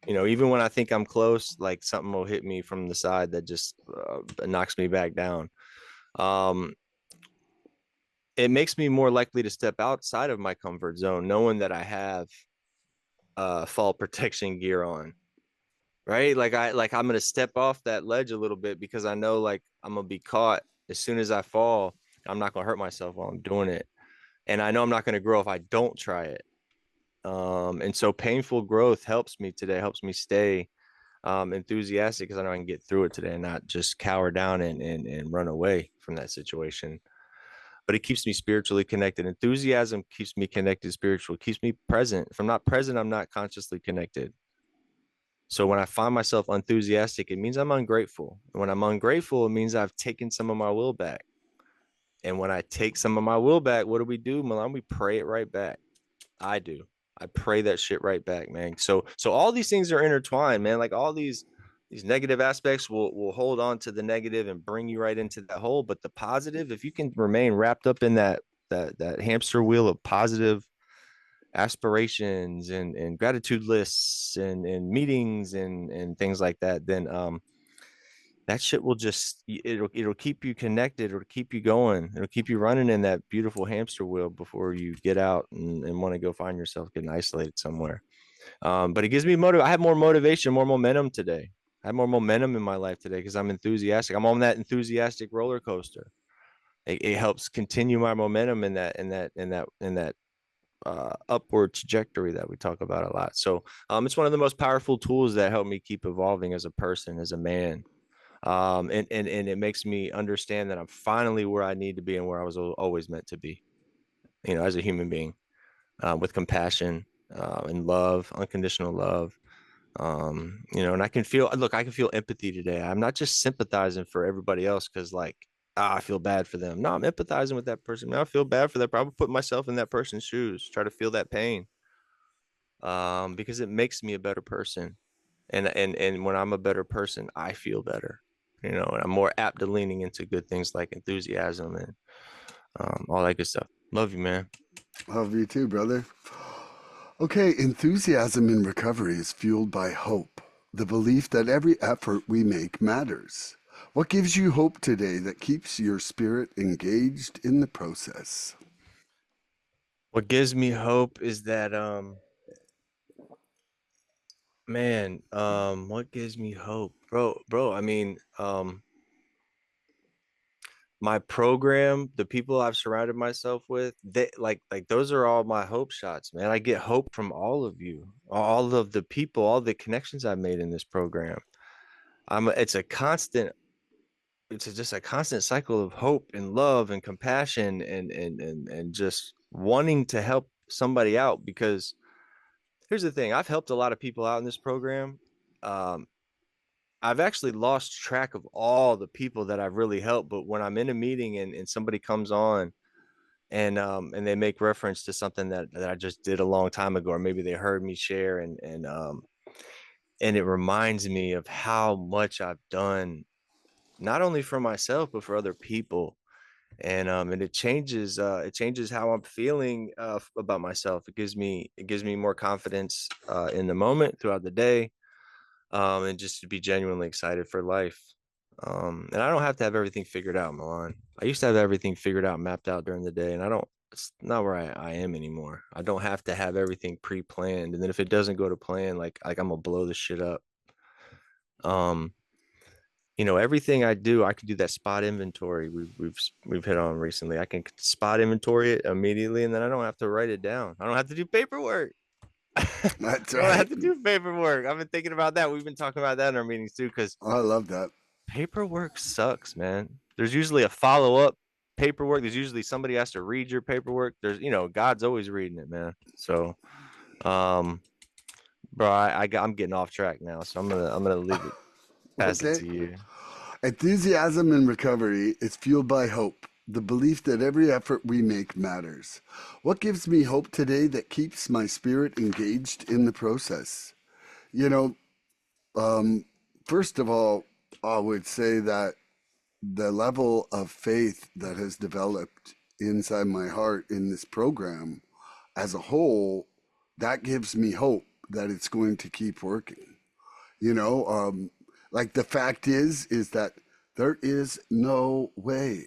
Even when I think I'm close, like something will hit me from the side that just knocks me back down. Um, it makes me more likely to step outside of my comfort zone, knowing that I have fall protection gear on. Right? I'm gonna step off that ledge a little bit because I know like I'm gonna be caught as soon as I fall. I'm not gonna hurt myself while I'm doing it, and I know I'm not gonna grow if I don't try it. And so painful growth helps me today, helps me stay enthusiastic because I know I can get through it today and not just cower down and run away from that situation. But it keeps me spiritually connected. Enthusiasm keeps me connected spiritually, keeps me present. If I'm not present, I'm not consciously connected. So when I find myself enthusiastic, it means I'm ungrateful. And when I'm ungrateful, it means I've taken some of my will back. And when I take some of my will back, what do? Milan? We pray it right back. I do. I pray that shit right back, man. So all these things are intertwined, man. Like all these negative aspects will hold on to the negative and bring you right into that hole. But the positive, if you can remain wrapped up in that hamster wheel of positive aspirations and gratitude lists and meetings and things like that, then that shit will just it'll keep you connected, it'll keep you going, it'll keep you running in that beautiful hamster wheel before you get out and want to go find yourself getting isolated somewhere. But it gives me I have more motivation, more momentum today. I have more momentum in my life today because I'm enthusiastic. I'm on that enthusiastic roller coaster. It helps continue my momentum in that upward trajectory that we talk about a lot. So it's one of the most powerful tools that help me keep evolving as a person, as a man. And it makes me understand that I'm finally where I need to be and where I was always meant to be, as a human being, with compassion and love, unconditional love. And I can feel empathy today. I'm not just sympathizing for everybody else because like, I feel bad for them. No, I'm empathizing with that person. Man, I feel bad for that. Probably put myself in that person's shoes, try to feel that pain. Because it makes me a better person. And when I'm a better person, I feel better, and I'm more apt to leaning into good things like enthusiasm and all that good stuff. Love you, man. Love you too, brother. Okay, enthusiasm in recovery is fueled by hope, the belief that every effort we make matters. What gives you hope today that keeps your spirit engaged in the process? What gives me hope is that man, what gives me hope, bro? I mean, my program, the people I've surrounded myself with, they like those are all my hope shots, man. I get hope from all of you, all of the people, all the connections I've made in this program. It's just a constant cycle of hope and love and compassion and just wanting to help somebody out. Because here's the thing, I've helped a lot of people out in this program. Um, I've actually lost track of all the people that I've really helped. But when I'm in a meeting and somebody comes on and they make reference to something that I just did a long time ago, or maybe they heard me share and it reminds me of how much I've done, not only for myself, but for other people. And it changes how I'm feeling about myself. It gives me more confidence in the moment throughout the day, and just to be genuinely excited for life. And I don't have to have everything figured out, Milan. I used to have everything figured out, mapped out during the day, and I don't. It's not where I am anymore. I don't have to have everything pre-planned, and then if it doesn't go to plan, like I'm gonna blow the shit up. Um, everything I do, I can do that spot inventory we've hit on recently. I can spot inventory it immediately, and then I don't have to write it down. I don't have to do paperwork. I That's don't right. have to do paperwork. I've been thinking about that. We've been talking about that in our meetings too, because I love that. paperwork sucks, man. There's usually a follow-up paperwork. There's usually somebody has to read your paperwork. God's always reading it, man. So, um, bro, I'm getting off track now, so I'm gonna leave it, pass it Okay. to you. Enthusiasm in recovery is fueled by hope, the belief that every effort we make matters. What gives me hope today that keeps my spirit engaged in the process? You know, first of all, I would say that the level of faith that has developed inside my heart in this program as a whole, that gives me hope that it's going to keep working. You know, like the fact is that there is no way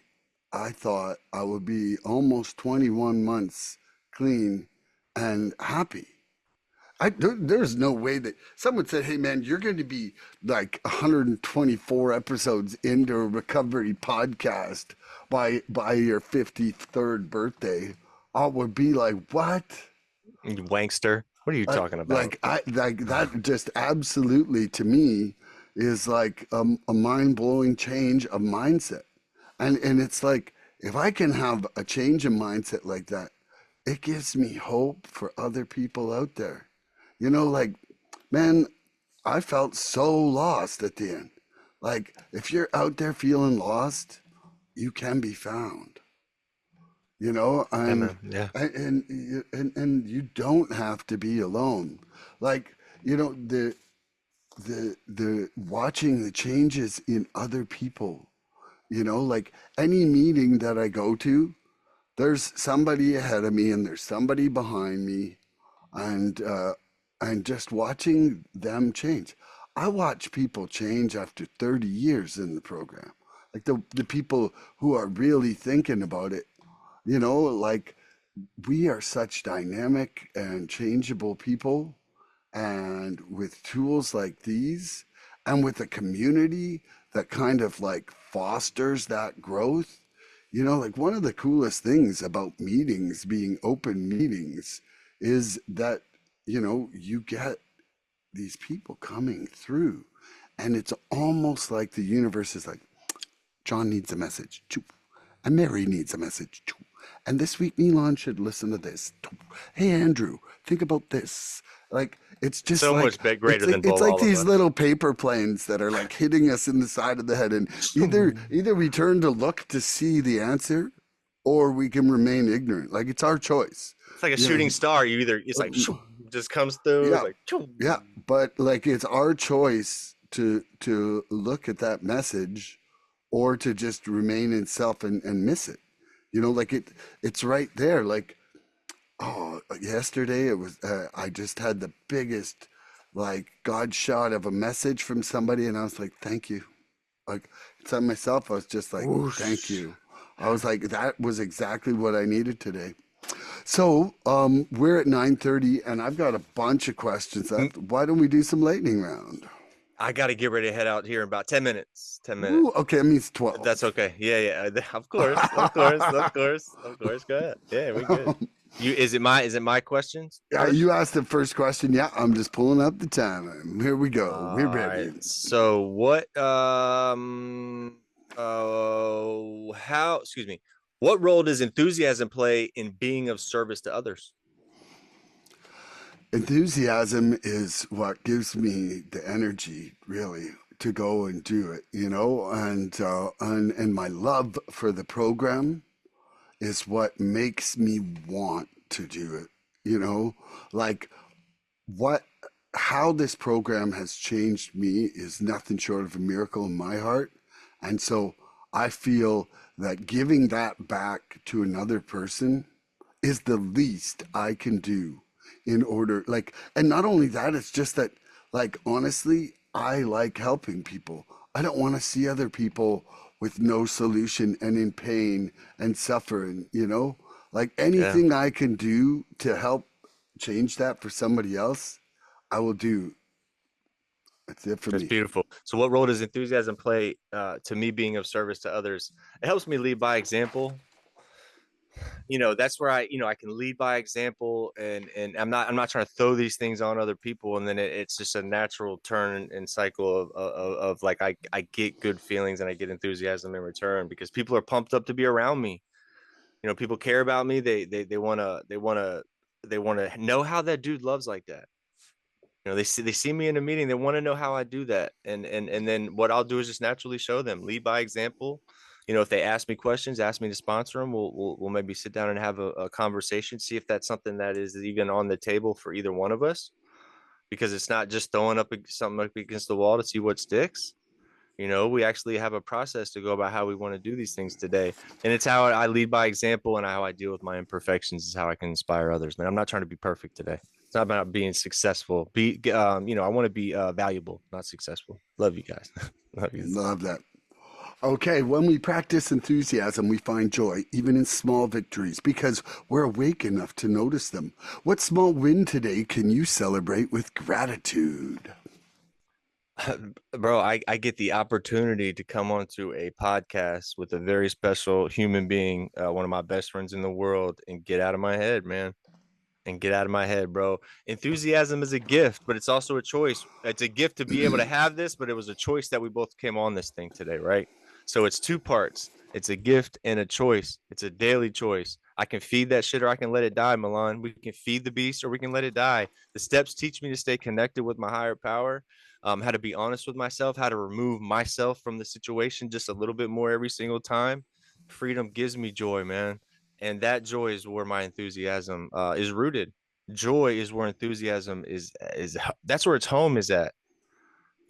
I thought I would be almost 21 months clean and happy. There's no way that someone said, "Hey man, you're going to be like 124 episodes into a recovery podcast by your 53rd birthday." I would be like, "What?" You wankster. What are you talking about? I like that. Just absolutely to me is like a mind blowing change of mindset, and it's like if I can have a change in mindset like that, it gives me hope for other people out there. Like, man, I felt so lost at the end. Like, if you're out there feeling lost, you can be found. You know, Yeah, and man. Yeah. and you don't have to be alone. Like, the watching the changes in other people. Like any meeting that I go to, there's somebody ahead of me and there's somebody behind me, and just watching them change. I watch people change after 30 years in the program. Like the people who are really thinking about it, like we are such dynamic and changeable people. And with tools like these, and with a community that kind of like fosters that growth, like one of the coolest things about meetings being open meetings is that, you get these people coming through. And it's almost like the universe is like, John needs a message. And Mary needs a message. And this week, Milan should listen to this. Hey, Andrew, think about this. Like, it's just So like, much bit it's greater like, than it's both like all of these us. little paper planes that are like hitting us in the side of the head. And either we turn to look to see the answer or we can remain ignorant. Like, it's our choice. It's like a You shooting know, star. It's like shoo, just comes through. It's yeah, like shoo. yeah. But like, it's our choice to look at that message or to just remain in self and miss it. Like it's right there. Like, oh, yesterday it was, I just had the biggest, like, God shot of a message from somebody, and I was like, thank you. Like, inside myself, I was just like, thank Whoosh. you. I was like, that was exactly what I needed today. So, we're at 9:30, and I've got a bunch of questions. M- Why don't we do some lightning round? I got to get ready to head out here in about 10 minutes. 10 minutes. Ooh, okay, it means That's 12. okay. Yeah, yeah. Of course, of course, of course, of course. Go ahead. Yeah, we good. Is it my questions Yeah, first? you asked the first question. Yeah, I'm just pulling up the time. Here we go. We're All right. ready. So excuse me. What role does enthusiasm play in being of service to others? Enthusiasm is what gives me the energy, really, to go and do it, and my love for the program is what makes me want to do it, you know, like what how this program has changed me is nothing short of a miracle in my heart. And so I feel that giving that back to another person is the least I can do in order, like, and not only that, it's just that, like, honestly, I like helping people. I don't want to see other people with no solution and in pain and suffering, like Yeah, anything I can do to help change that for somebody else, I will do. That's it for that's me. beautiful. So what role does enthusiasm play to me being of service to others? It helps me lead by example. That's where I can lead by example, and I'm not trying to throw these things on other people, and then it's just a natural turn and cycle of like I get good feelings and I get enthusiasm in return because people are pumped up to be around me. People care about me. They want to know how that dude loves like that. They see me in a meeting. They want to know how I do that, and then what I'll do is just naturally show them, lead by example. If they ask me questions, ask me to sponsor them. We'll maybe sit down and have a conversation, see if that's something that is even on the table for either one of us, because it's not just throwing up something up against the wall to see what sticks. We actually have a process to go about how we want to do these things today, and it's how I lead by example and how I deal with my imperfections is how I can inspire others. Man, I'm not trying to be perfect today. It's not about being successful. I want to be valuable, not successful. Love you guys. Love you. Love that. Okay, when we practice enthusiasm, we find joy, even in small victories, because we're awake enough to notice them. What small win today can you celebrate with gratitude? Bro, I get the opportunity to come onto a podcast with a very special human being, one of my best friends in the world, and get out of my head, man. And get out of my head, bro. Enthusiasm is a gift, but it's also a choice. It's a gift to be able to have this, but it was a choice that we both came on this thing today, right? So it's two parts. It's a gift and a choice. It's a daily choice. I can feed that shit or I can let it die, Milan. We can feed the beast or we can let it die. The steps teach me to stay connected with my higher power, how to be honest with myself, how to remove myself from the situation just a little bit more every single time. Freedom gives me joy, man, and that joy is where my enthusiasm is rooted. Joy is where enthusiasm is. That's where its home is at.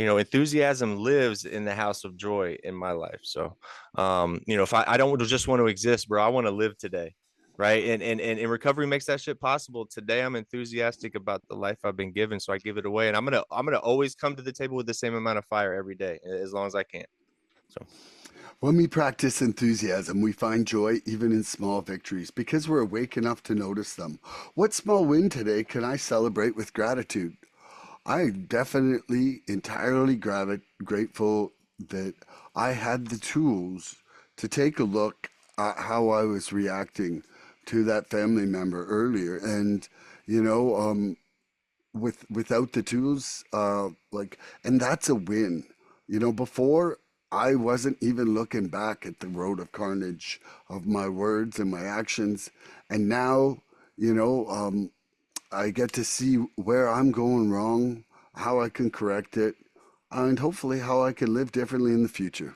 Enthusiasm lives in the house of joy in my life. So, if I don't just want to exist, bro, I want to live today, right? And recovery makes that shit possible. Today, I'm enthusiastic about the life I've been given, so I give it away, and I'm gonna always come to the table with the same amount of fire every day, as long as I can. So, When we practice enthusiasm, we find joy even in small victories because we're awake enough to notice them. What small win today can I celebrate with gratitude? I definitely entirely grateful that I had the tools to take a look at how I was reacting to that family member earlier, and you know, without the tools, and that's a win. Before I wasn't even looking back at the road of carnage of my words and my actions, and now, you know, um, I get to see where I'm going wrong, how I can correct it, and hopefully how I can live differently in the future.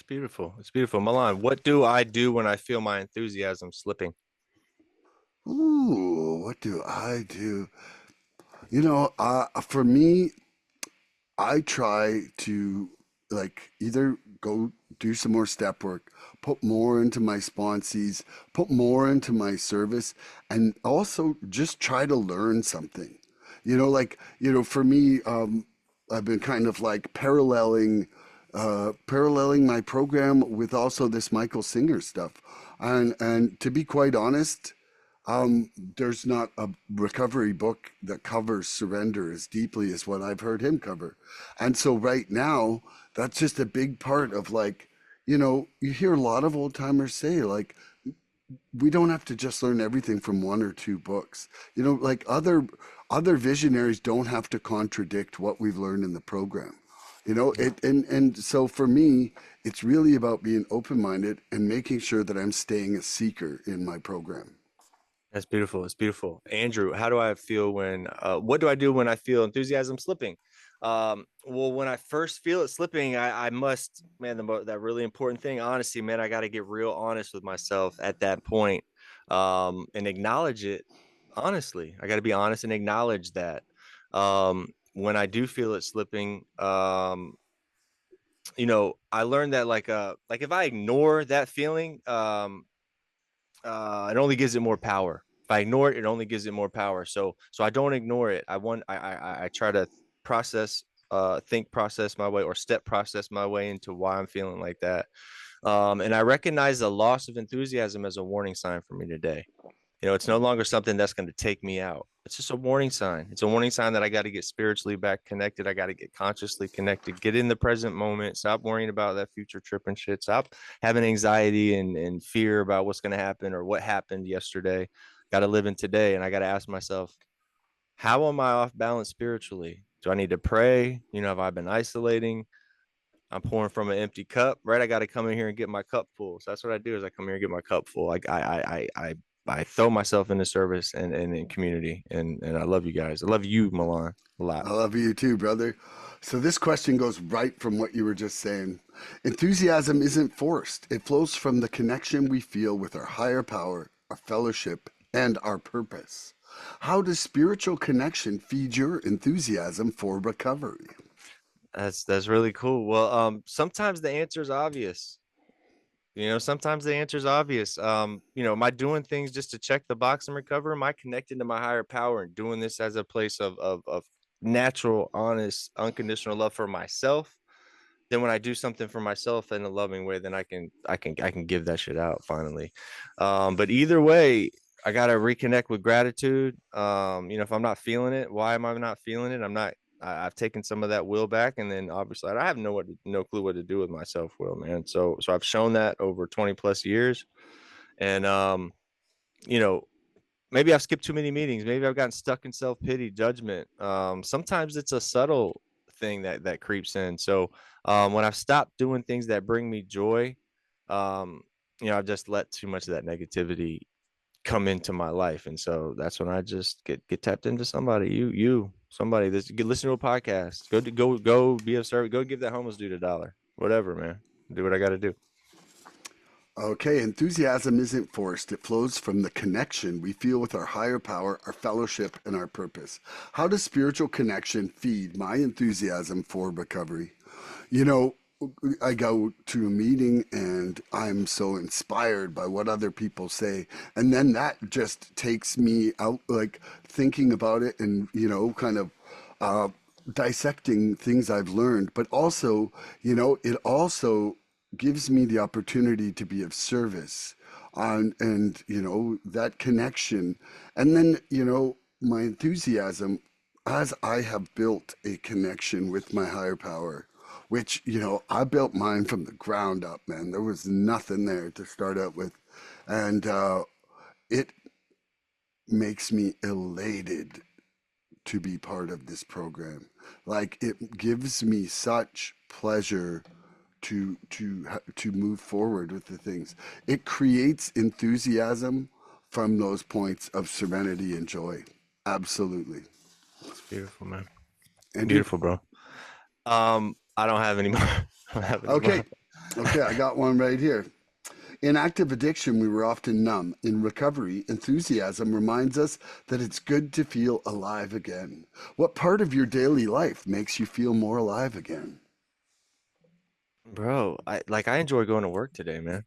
it's beautiful. It's beautiful. Milan, what do I do when I feel my enthusiasm slipping? Ooh, what do I do? For me, I try to, like, either go do some more step work, put more into my sponsees, put more into my service, and also just try to learn something. For me, I've been kind of like paralleling my program with also this Michael Singer stuff, and to be quite honest, There's not a recovery book that covers surrender as deeply as what I've heard him cover. And so right now, that's just a big part of like, you hear a lot of old timers say like we don't have to just learn everything from one or two books. Like other visionaries don't have to contradict what we've learned in the program. And so for me, it's really about being open-minded and making sure that I'm staying a seeker in my program. That's beautiful. It's beautiful. Andrew, how do I feel what do I do when I feel enthusiasm slipping? Well, when I first feel it slipping, I must, man, that really important thing, honesty, man, I got to get real honest with myself at that point, and acknowledge it honestly. I got to be honest and acknowledge that. When I do feel it slipping, I learned that like if I ignore that feeling, it only gives it more power. If I ignore it, it only gives it more power. So I don't ignore it. I try to process, think process my way or step process my way into why I'm feeling like that. And I recognize the loss of enthusiasm as a warning sign for me today. It's no longer something that's going to take me out. It's just a warning sign. It's a warning sign that I got to get spiritually back connected. I got to get consciously connected, get in the present moment, stop worrying about that future trip and shit, stop having anxiety and fear about what's going to happen or what happened yesterday. Got to live in today. And I got to ask myself, how am I off balance spiritually? Do I need to pray? Have I been isolating? I'm pouring from an empty cup, right? I got to come in here and get my cup full. So that's what I do is I come here and get my cup full. Like I throw myself into service and in community, and I love you guys. I love you, Milan, a lot. I love you too, brother. So this question goes right from what you were just saying. Enthusiasm isn't forced. It flows from the connection we feel with our higher power, our fellowship, and our purpose. How does spiritual connection feed your enthusiasm for recovery? That's really cool. Well, sometimes the answer is obvious. Sometimes the answer is obvious. Am I doing things just to check the box and recover? Am I connected to my higher power and doing this as a place of natural, honest, unconditional love for myself? Then when I do something for myself in a loving way, then I can give that shit out finally. But either way, I gotta reconnect with gratitude. If I'm not feeling it, why am I not feeling it? I've taken some of that will back, and then obviously I have no clue what to do with my self will, man. So I've shown that over 20 plus years, and you know, maybe I've skipped too many meetings. Maybe I've gotten stuck in self pity, judgment. Sometimes it's a subtle thing that creeps in. So when I've stopped doing things that bring me joy, um, I've just let too much of that negativity come into my life, and so that's when I just get tapped into somebody. Somebody that's listen to a podcast. Go be of service. Go give that homeless dude $1. Whatever, man. Do what I got to do. Okay, enthusiasm isn't forced. It flows from the connection we feel with our higher power, our fellowship, and our purpose. How does spiritual connection feed my enthusiasm for recovery? You know, I go to a meeting and I'm so inspired by what other people say. And then that just takes me out, like thinking about it and, kind of uh, dissecting things I've learned. But also, it also gives me the opportunity to be of service and that connection. And then, my enthusiasm as I have built a connection with my higher power, which, I built mine from the ground up, man. There was nothing there to start out with. And it makes me elated to be part of this program. Like it gives me such pleasure to move forward with the things. It creates enthusiasm from those points of serenity and joy. Absolutely. It's beautiful, man. Andrew? Beautiful, bro. I don't have any more. I don't have any more. Okay. Okay, I got one right here. In active addiction, we were often numb. In recovery, enthusiasm reminds us that it's good to feel alive again. What part of your daily life makes you feel more alive again? Bro, I enjoy going to work today, man.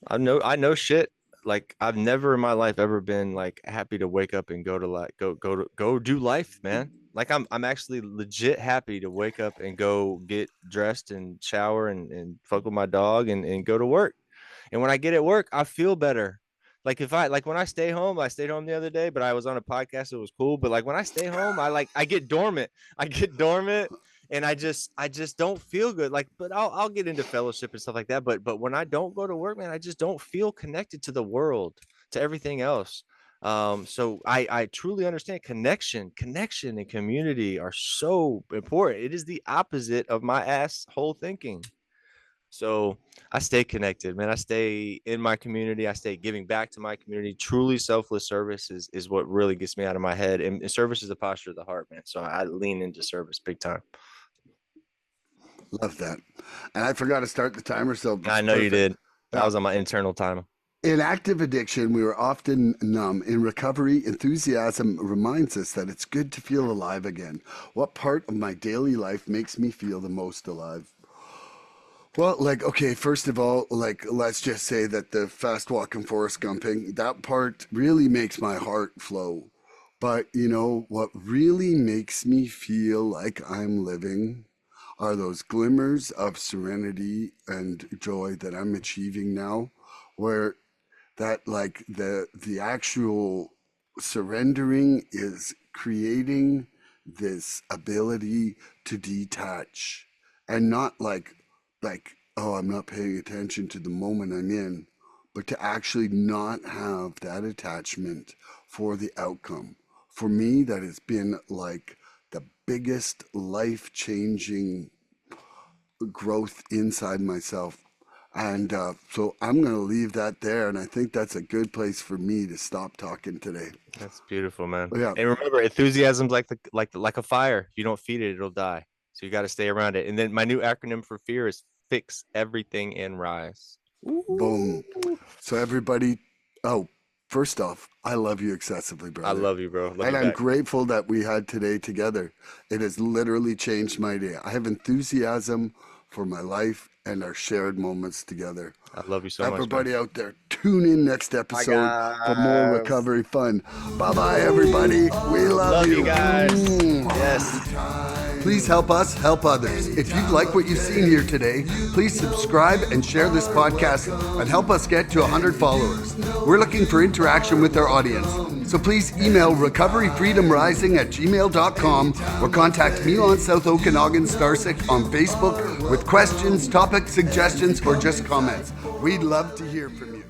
I know shit. Like I've never in my life ever been like happy to wake up and go do life, man. Like I'm actually legit happy to wake up and go get dressed and shower and fuck with my dog and go to work. And when I get at work, I feel better. Like if I like when I stay home, I stayed home the other day, but I was on a podcast. It was cool. But like when I stay home, I get dormant. I get dormant, and I just don't feel good. Like, but I'll get into fellowship and stuff like that. But when I don't go to work, man, I just don't feel connected to the world, to everything else. So I truly understand connection and community are so important. It is the opposite of my asshole thinking. So I stay connected, man. I stay in my community. I stay giving back to my community. Truly selfless service is what really gets me out of my head. And service is the posture of the heart, man. So I lean into service big time. Love that. And I forgot to start the timer, so I know perfect. you did. That Yeah. was on my internal timer. In active addiction, we are often numb. In recovery, enthusiasm reminds us that it's good to feel alive again. What part of my daily life makes me feel the most alive? Well, like, okay, first of all, like, let's just say that the fast walking forest gumping, that part really makes my heart flow. But, what really makes me feel like I'm living are those glimmers of serenity and joy that I'm achieving now, where that like the actual surrendering is creating this ability to detach and not like oh, I'm not paying attention to the moment I'm in, but to actually not have that attachment for the outcome. For me, that has been like the biggest life changing growth inside myself. And so I'm going to leave that there. And I think that's a good place for me to stop talking today. That's beautiful, man. Yeah. And remember, enthusiasm's like a fire. If you don't feed it, it'll die. So you got to stay around it. And then my new acronym for fear is fix everything and rise. Boom. Ooh. So everybody, oh, first off, I love you excessively, I brother. love you, bro. Love And you I'm back. grateful that we had today together. It has literally changed my day. I have enthusiasm for my life and our shared moments together. I love you so much, man. Everybody out there, tune in next episode for more guys. recovery fun. Bye bye, everybody. We love Love you guys. Mwah. Yes. Please help us help others. If you like what you've seen here today, please subscribe and share this podcast and help us get to 100 followers. We're looking for interaction with our audience. So please email recoveryfreedomrising@gmail.com or contact Milan South Okanagan Starcic on Facebook with questions, topic suggestions, or just comments. We'd love to hear from you.